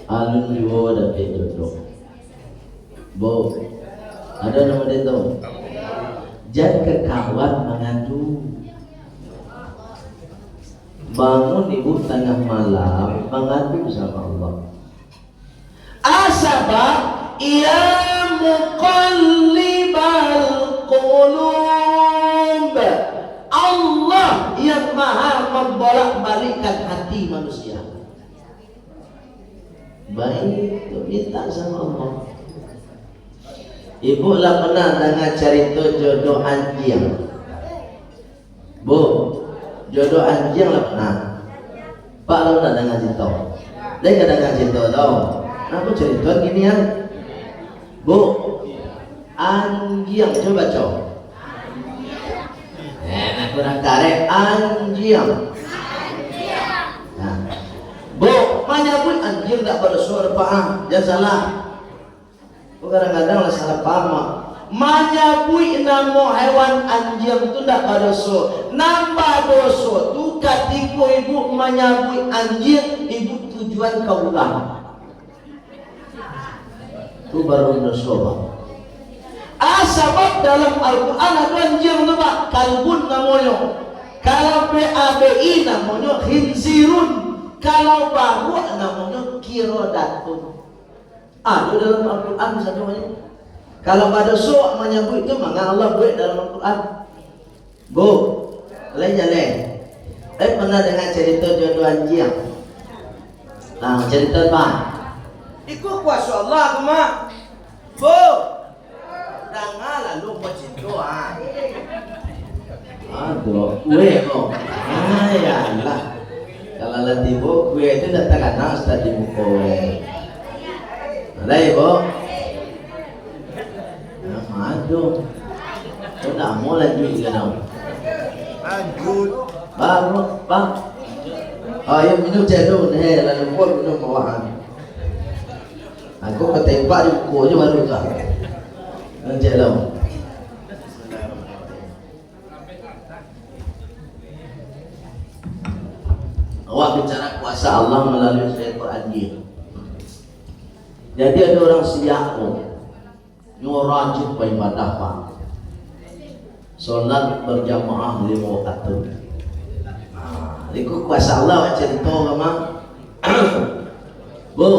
Alun juga dapat jodoh. Bu, ada nama dia tu. Jangan ke kawan mengadu. Bangun ibu tengah malam mengadu sama Allah. Asabah ya muqallibal qulub. Allah yang maha membolak-balikkan hati manusia. Baik, minta sama Allah. Ibu lah pernah dengar cerita jodoh anjing. Bu, jodoh anjing lah pernah. Pak lo nak dengar cerita? Dia kan dengar cerita tau. Aku cerita gini ya. Bu, anjing coba coba. Aku nak tarik anjing. Nah, Bu, banyak pun anjing tak bersuara paham. Jangan salah. Kadang-kadang lah salah paham. Menyabui nama hewan anjing tu tak berdosa. Nambah dosa tu ketika ibu menyabui anjing, ibu tujuan kaulah. Tu baru dosa bang. Sebab dalam Al-Quran ada anjing tu pak, kalbun namanya. Kalau PABI namanya khinzirun. Kalau baru namanya kirodatun. Ada dalam Al-Quran satu macam. Kalau pada so menyebut itu maka Allah buat dalam Al-Quran. Bu, lain jalan. Pernah dengar cerita jodoh anjing? Nah, cerita pak. Ikut kuasa Allah cuma. Bu, dengar lalu buat cerita. Aduh, kue kok. Ya Allah. Kalau nanti bu, kue itu tak terkenal Ustaz di muka. Ada ya bu? Aduh, sudah mau lanjut ke dalam. Lanjut. Baru, bang. Oh, yang minum cendol ni, lalu buat minum bawahan. Aku ketembak di buku je baru tu. Lanjut dalam. Awak bicara kuasa Allah melalui seekor anjing. Jadi ada orang siap yang rajin beribadah pak. Solat berjamaah 5 waktu. Ikut kuasa Allah cerita kamu. Bu,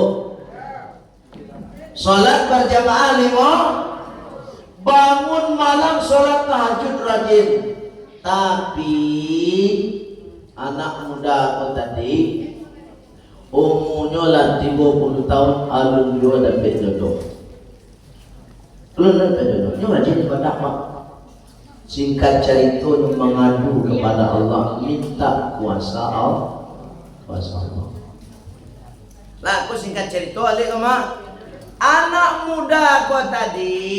solat berjamaah 5, bangun malam solat tahajud rajin. Tapi anak muda aku tadi umurnya lah 30 tahun, alun juga dapat jodoh. Belum dapat jodoh, dia rajin ibadah mak. Singkat cerita mengadu kepada Allah, minta kuasa Allah. Lah aku singkat cerita alik mak. Anak muda aku tadi,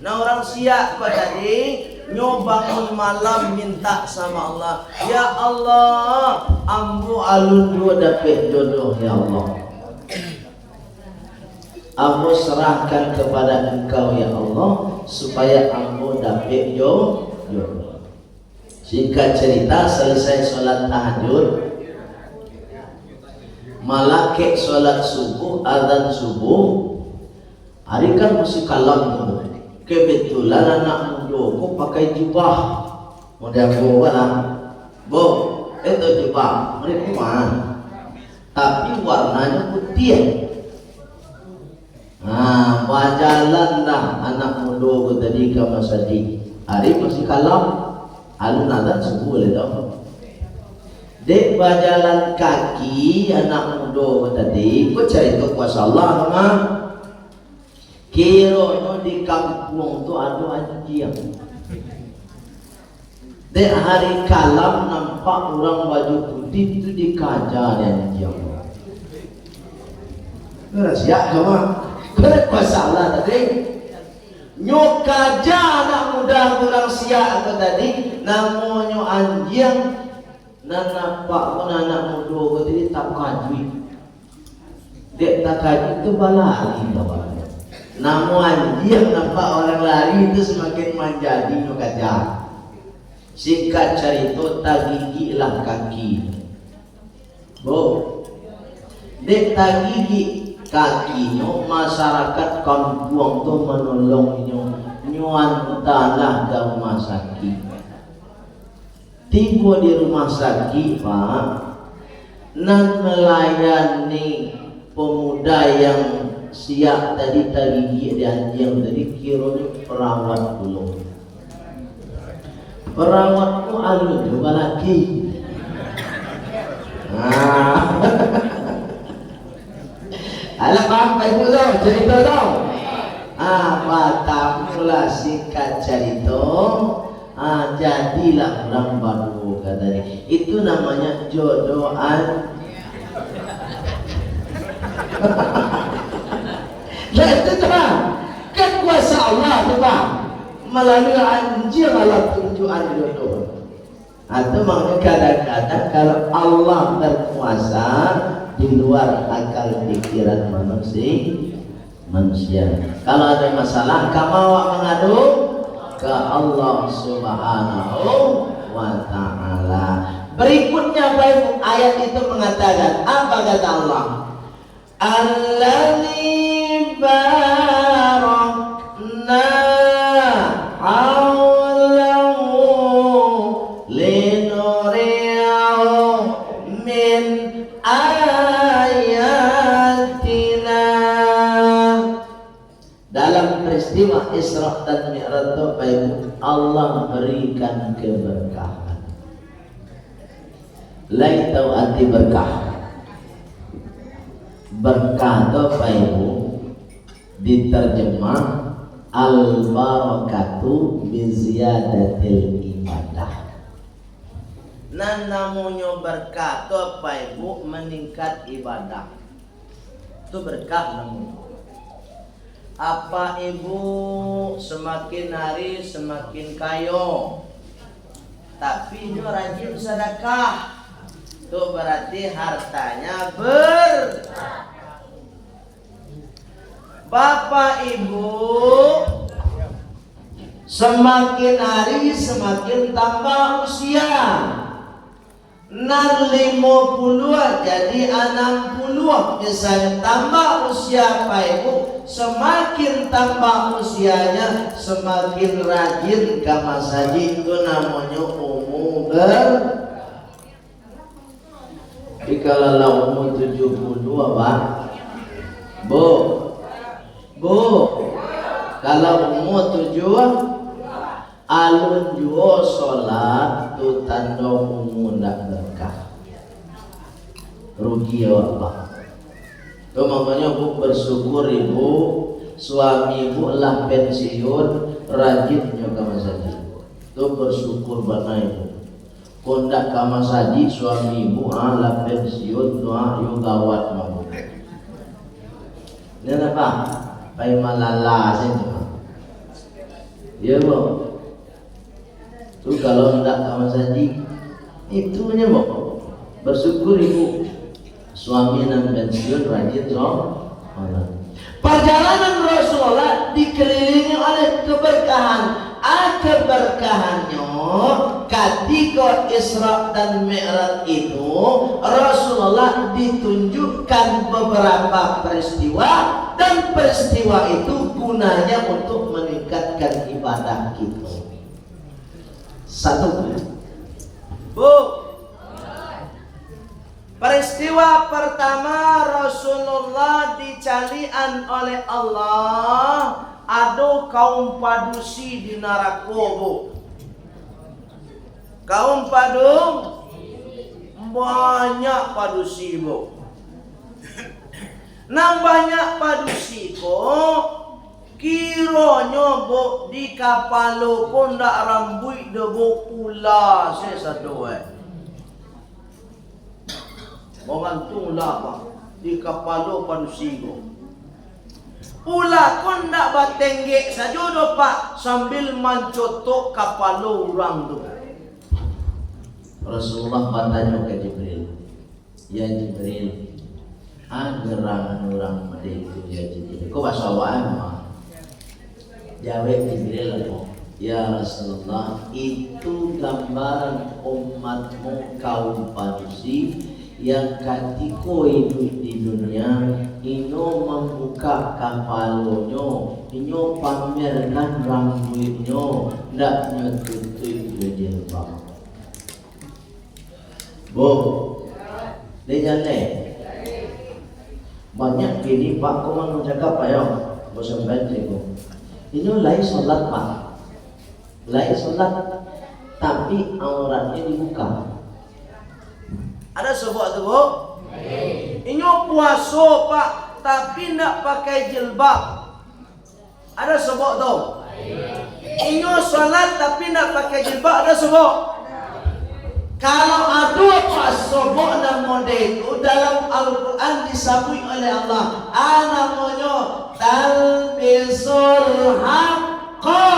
nah orang siap aku tadi, nyobangun malam minta sama Allah, ya Allah, ambu alun dua dapat jodoh ya Allah. Ambu serahkan kepada Engkau ya Allah supaya ambu dapat jodoh. Singkat cerita, selesai solat tahajud, malakek solat subuh, azan subuh. Hari kan mesti kalam tu. Kebetulan anak muda kok pakai jubah. Model gua lah. Bo, itu jubah mereka mah. Tapi warnanya putih. Nah, bajalan dah anak muda kau tadi ke masjid. Hari masih kalam, alun adan subuh le dah. Dek bajalan kaki anak muda kau tadi, kau cari tu kuasa Allah nama. Kira di kampung tu ada anjing. Dek hari kalam nampak orang baju putih tu dikajar anjing. Rahsia kamu. Kuasa Allah tadi. Nyok kaja anak muda kurang siap apa tadi. Namanya anjing. Dan nampak pun anak muda kau tadi tak kajui. Dek tak kajui tu balari bawah. Namun dia nampak orang lari itu semakin menjadi kaca. Singkat cerita tak gigi lah kaki. Bo, dek tak gigi kaki no masyarakat kampung tu menolongnya nyuan tanah ke rumah sakit. Tiba di rumah sakit pak, nan melayani pemuda yang siap tadi gigi dan anjing tadi kiranya perawat dulu. Perawat tu alun juga lagi. Alah apa itu tu cerita tu? Pertama singkat cerita. Jadilah orang baru kata dia. Itu namanya jodohan. Nah itu tu bang, kan kuasa Allah tu bang, melalui anjing Allah tunjukan jodoh. Atau maknanya kadang-kadang kalau Allah berkuasa di luar akal pikiran manusia. Kalau ada masalah, kamu mengadu ke Allah Subhanahu wa Ta'ala. Berikutnya baik ayat itu mengatakan apa kata Allah? Alladzi barakna haulahu linuriyahu min ayatina. Dalam peristiwa Isra dan Mi'raj itu Allah berikan keberkahan. Lain tahu arti berkah. Berkah itu Bapak Ibu diterjemah al-barakatu biziyadatil ibadah. Nah namanya berkah itu Bapak Ibu meningkat ibadah. Itu berkah namanya. Apa Ibu semakin hari semakin kaya, tapi dia rajin sedekah. Itu berarti hartanya Bapak Ibu semakin hari semakin tambah usia. Nar 50 jadi 60 misalnya tambah usia Pak Ibu, semakin tambah usianya semakin rajin ke masjid. Itu namanya umur Kalau umur 72 Pak Bu kalau umur 7 alun juo sholat tu tanda umur nak berkah. Rugi apa? Itu makanya Bu bersyukur Ibu, suami Ibu lah pensiun, rajin juga masjid. Itu bersyukur bana Ibu. Kondak kama saji suami Ibu lah pensiun, doa yo gawat mau. Ini apa? Pai malala saja. Ya Bu. Itu kalau hendak kawan saji itunya mau bersyukur Ibu suami dan pensiun rajin sholat. Perjalanan Rasulullah dikelilingi oleh keberkahan. Keberkahannya ketika Isra dan Mi'raj itu Rasulullah ditunjukkan beberapa peristiwa, dan peristiwa itu gunanya untuk meningkatkan ibadah kita. Satu. Bu, peristiwa pertama Rasulullah dicalian oleh Allah, ada kaum padusi di neraka, Bu. Kaum banyak padusi, Bu. Nang banyak padusi kok kiranya Bu di kapalo pun ndak rambut debo pula saya satu orang tu lah Pak di kapalo padusi kok pula pun ndak batenggek saja do Pak sambil mencotok kapalo orang tu. Rasulullah bertanya ke Jibril, ya Jibril, gerangan orang itu ya Jibril. Kau bahasa awam? Jawab Jibril, ya Rasulullah, itu gambaran umatmu kaum padusi yang ketika hidup di dunia, ino membuka kapalonyo, ino pamerkan rambutnya, ndak nyetutup jilbab. Bu, dia banyak gini Pak, kau mau cakap apa ya? Bosan banget kok. Ini lain sholat Pak, lain sholat, tapi auratnya dibuka. Ada sebab tu Bu? Ini puasa Pak, tapi ndak pakai jilbab. Ada sebab tu? Ini sholat tapi ndak pakai jilbab. Ada sebab? Kalau ada pasobok dan model itu dalam Al-Quran disebut oleh Allah, namanya talbisul haqqa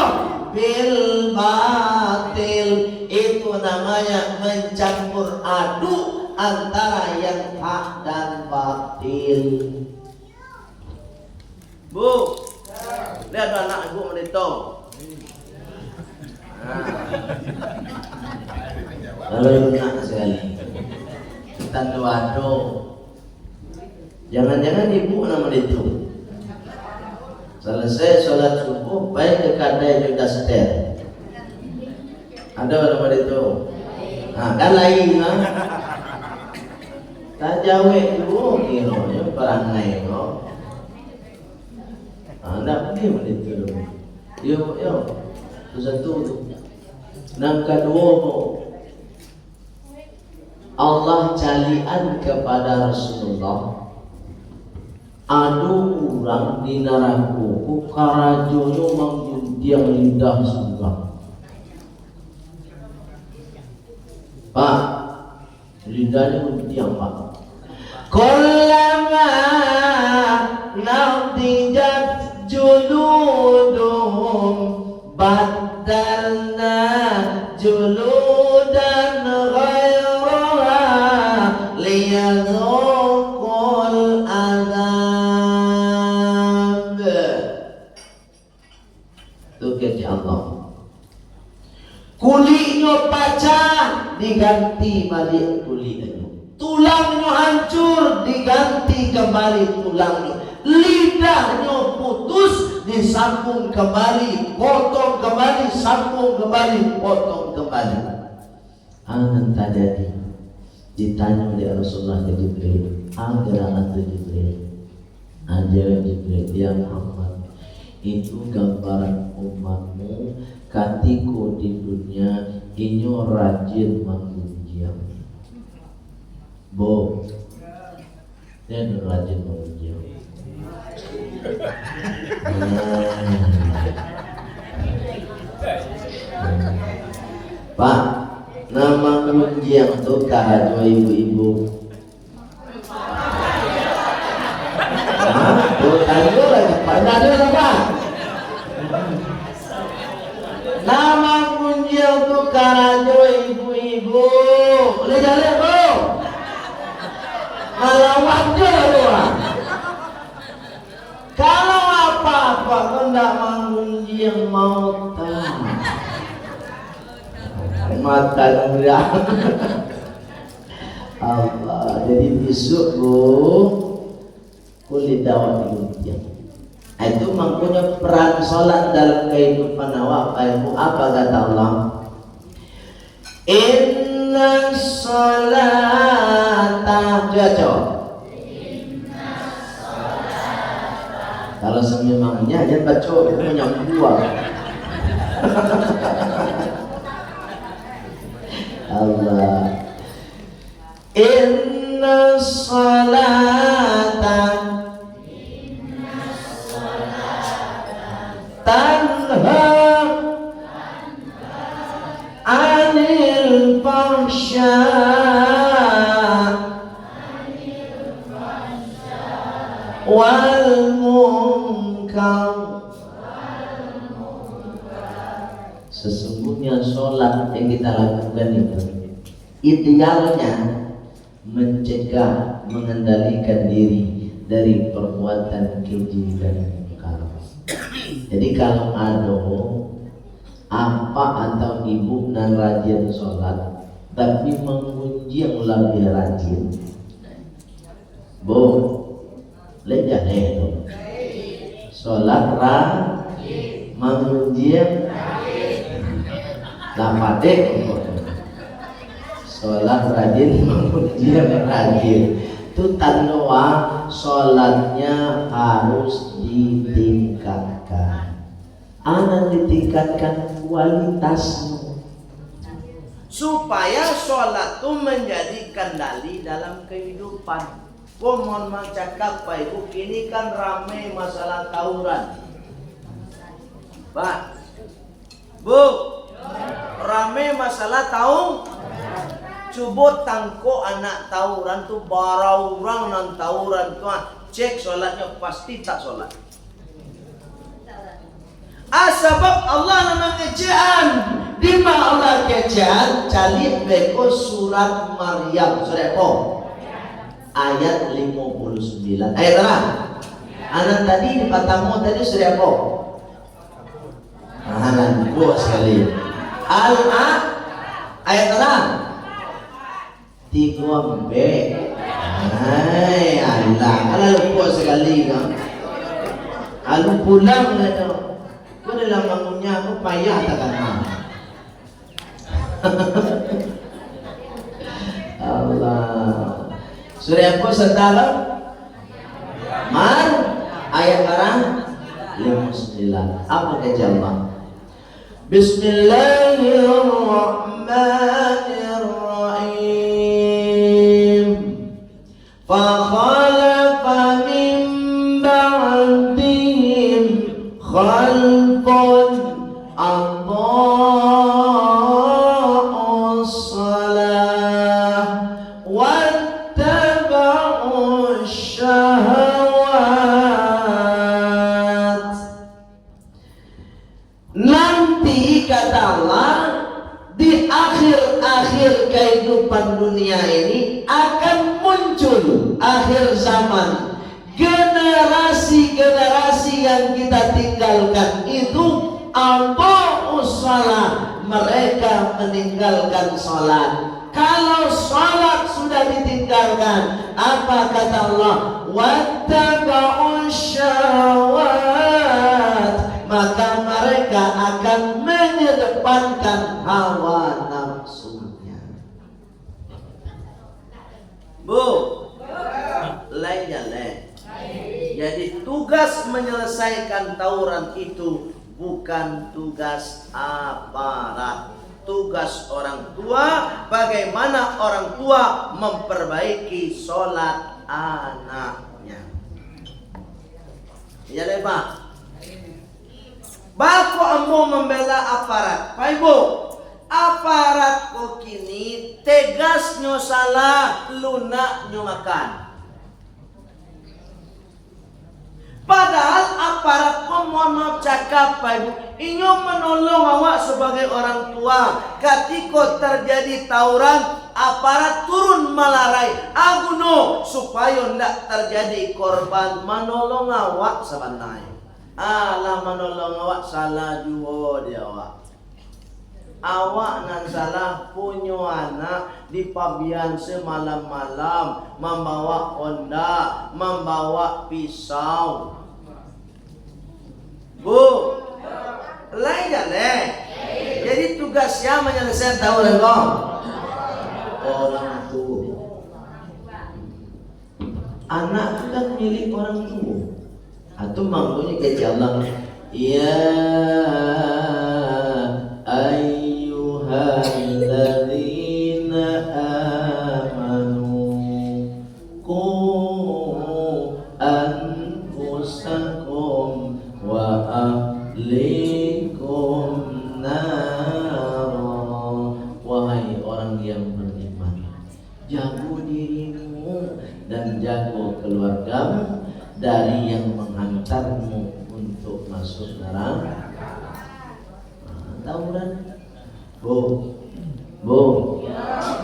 bil batil. Itu namanya mencampur aduk antara yang hak dan batil. Bu, lihat anak ibu menito. Lalu enak sekali. Kita doa. Jangan-jangan ibu nama itu. Selesai sholat subuh, baik ke kadai juga setel. Ada nama itu. Nah, kan lain lah. Tak jauh dulu, kira perangai no. Anda pergi begitu. Yo, itu satu. Nang kedua, Allah calian kepada Rasulullah. Adu orang di neraka, karajoyo mengguntiang lidah surga. Pak, lidahnya guntiang Pak. Kullama nadijat juluduhum baddalna juludan ghairaha liyadhuqul adab. Itu kerja Allah. Kulitnya pecah diganti balik kulitnya. Tulangnya hancur diganti kembali tulangnya. Lidahnya putus disambung kembali, potong kembali, sambung kembali, potong kembali. Angan terjadi. Ditanya oleh Rasulullah ke Jibril, gerangan itu Jibril. Ajar Jibril, ya Muhammad, itu gambaran umatmu ketika di dunia ini rajin mengujian. Bo, dan rajin mengujian. Pak, nama mengujian itu kahaju ibu-ibu. Tuh tanya lagi, Pak. Ada apa? Nama mengujian itu kahaju ibu-ibu. Boleh jalan, Bu? Ngelawan dia luar. Kalau apa-apa hendak menguji yang mau tahu mata muda. Allah. Jadi besok Bu kulit dawan diguntiang. Itu mempunyai peran sholat dalam kehidupan awak. Apa kata Allah? Inna sholata jatuh. Kalau sememangnya aja baca itu menyambung. Allah. Inna sholata tanha anil fahsya wal munkar. Sesungguhnya sholat yang kita lakukan itu idealnya mencegah, mengendalikan diri dari perbuatan keji dan munkar. Jadi kalau ada apa atau ibu dan rajin sholat tapi menguji yang lebih rajin, bu, lejah itu sholat rajin, menguji yang lapadek, sholat rajin, menguji yang rajin. Itu tanda sholatnya harus ditingkatkan. Anak ditingkatkan kualitasnya supaya sholat itu menjadi kendali dalam kehidupan. Mohon maaf cakap Pak Ibu, kini kan ramai masalah tawuran. Pak, Bu, ramai masalah tawuran. Coba tangko anak tawuran tuh barang orang nan tawuran tuh cek sholatnya pasti tak sholat. Sebab Allah nama kejaan. Di mana Allah kejaan? Cari beko surat Maryam surat apa? Ayat 59. Ayat apa? Anak tadi di patamu tadi surat apa? Anak dua sekali. Ayat apa? 3B. Hai Allah, kalau lupa sekali kan. Kalau pulang itu, kau dalam bangunnya aku payah takkan. Allah. Surah apa setelah? Mar ayat barang 59. Apa kejama? Bismillahirrahmanirrahim. Fakhalafa min ba'dihim khalfun adha'us salah wattaba'us syahawat. Nanti kata Allah, di akhir-akhir kehidupan dunia ini akan muncul akhir zaman. Generasi-generasi yang kita tinggalkan itu adha'us shalah, mereka meninggalkan salat. Kalau salat sudah ditinggalkan, apa kata Allah? Wattaba'us syahawat, maka mereka akan mengedepankan hawa nafsunya. Bu, lain jalan. Jadi tugas menyelesaikan tawuran itu bukan tugas aparat, tugas orang tua. Bagaimana orang tua memperbaiki sholat anaknya. Ya deh Pak. Baku ambo membela aparat. Pak Ibu, aparat kok kini tegasnya salah, lunaknya makan. Padahal aparat mohon maaf cakap Pak Ibu, inyo menolong awak sebagai orang tua. Ketika terjadi tawuran, aparat turun melarai aguno supaya ndak terjadi korban, menolong awak sebenarnya. Alah menolong awak salah juga dia awak. Awak nan salah punya anak di pabian semalam-malam membawa Honda, membawa pisau. Bu, lain jalan. Jadi tugasnya menyelesaikan tahu lengkong orang tua. Anak itu kan milik orang tua. Atau maknanya kayak Allah. Ya ayyuhalladzina amanu qu anfusakum wa ahlikum nar. Wahai orang yang beriman, jaga dirimu dan jaga keluargamu dari yang menghantarmu untuk masuk neraka. Tahu kan? Bu,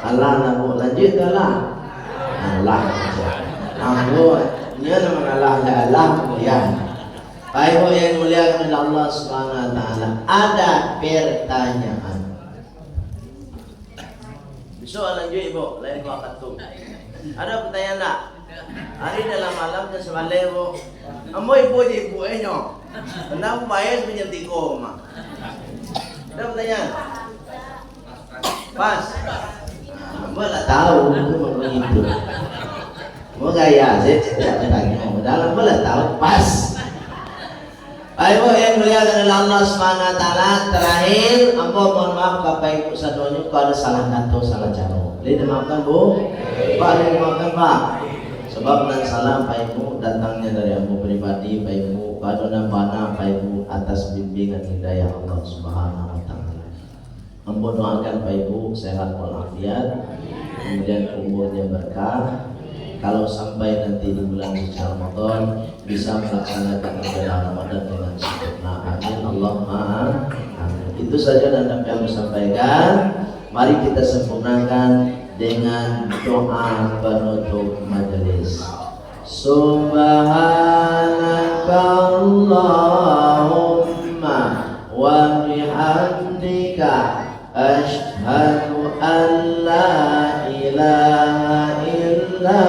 Allah nak bu lanjut Allah. Allah saja. Ambo, nya nama Allah ya. Baik bu yang mulia kepada Allah Subhanahu Wa Taala. Ada pertanyaan. Besok lanjut ibu, lain waktu tu. Ada pertanyaan tak? Hari dalam malam dan semalam bu. Ambo ibu je ibu nyo. Kenapa bayar menyentik kau mak? Ada pertanyaan? Pas. Ambo tak tahu itu begitu. Mau gaya saya tidak bertanya. Dalam boleh tahu pas. Baik bu yang mulia kepada Allah Subhanahu Wa Taala. Terakhir, ambo mohon maaf Bapak Ibu sadonya kalau ada salah kata salah cara. Boleh dimaafkan bu? Pak boleh dimaafkan pak? Sebab dan salam Pak Ibu datangnya dari ambo pribadi Pak Ibu. Kado dan bana Pak Ibu atas bimbingan hidayah Allah Subhanahu Wa Taala. Ambo doakan Pak Ibu sehat walafiat, kemudian umurnya berkah. Kalau sampai nanti di bulan suci Ramadan bisa melaksanakan ibadah Ramadan dengan sempurna. Amin Allahumma amin. Itu saja dan apa yang saya sampaikan. Mari kita sempurnakan dengan doa penutup majelis. Subhanakallahumma wa bihamdika asyhadu an la ilaha illa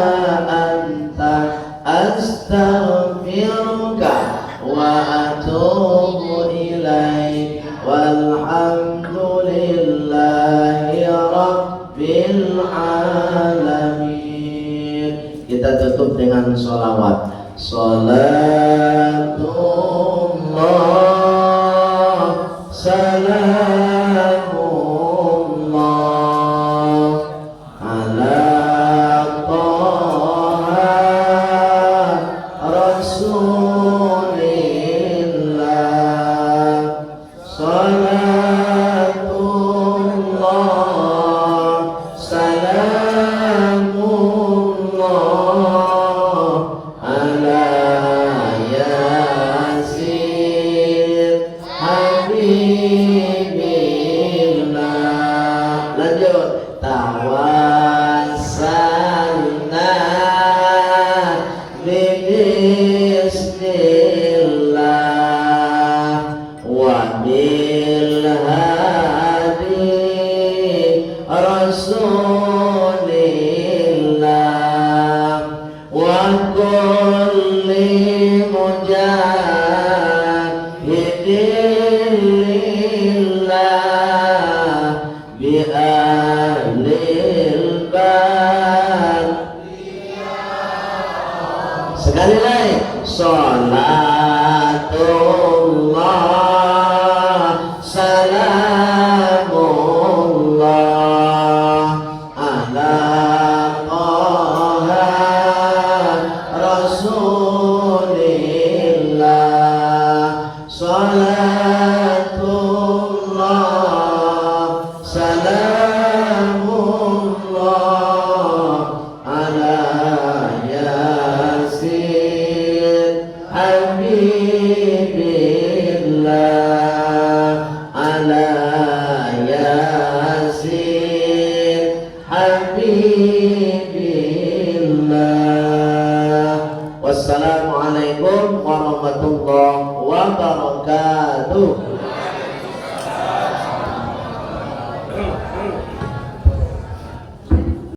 anta astaghfiruka wa atubu ilaik. Walhamdulillahi rabbil alamin. Kita tutup dengan sholawat. Salatullah salamullah ala Taha Rasulillah. Salatullah salamullah ala Yasin Habibillah. Lanjut. Tawassalna bismillah wa bil hadi rasulillah wa kulli mujahidin lillah bi ahlil bal. Sekali lagi. Salatullah salamullah ala Taha Rasulillah. Salatullah salamullah ala Yasin Habibillah ala Yasin Habibillah. Wassalamualaikum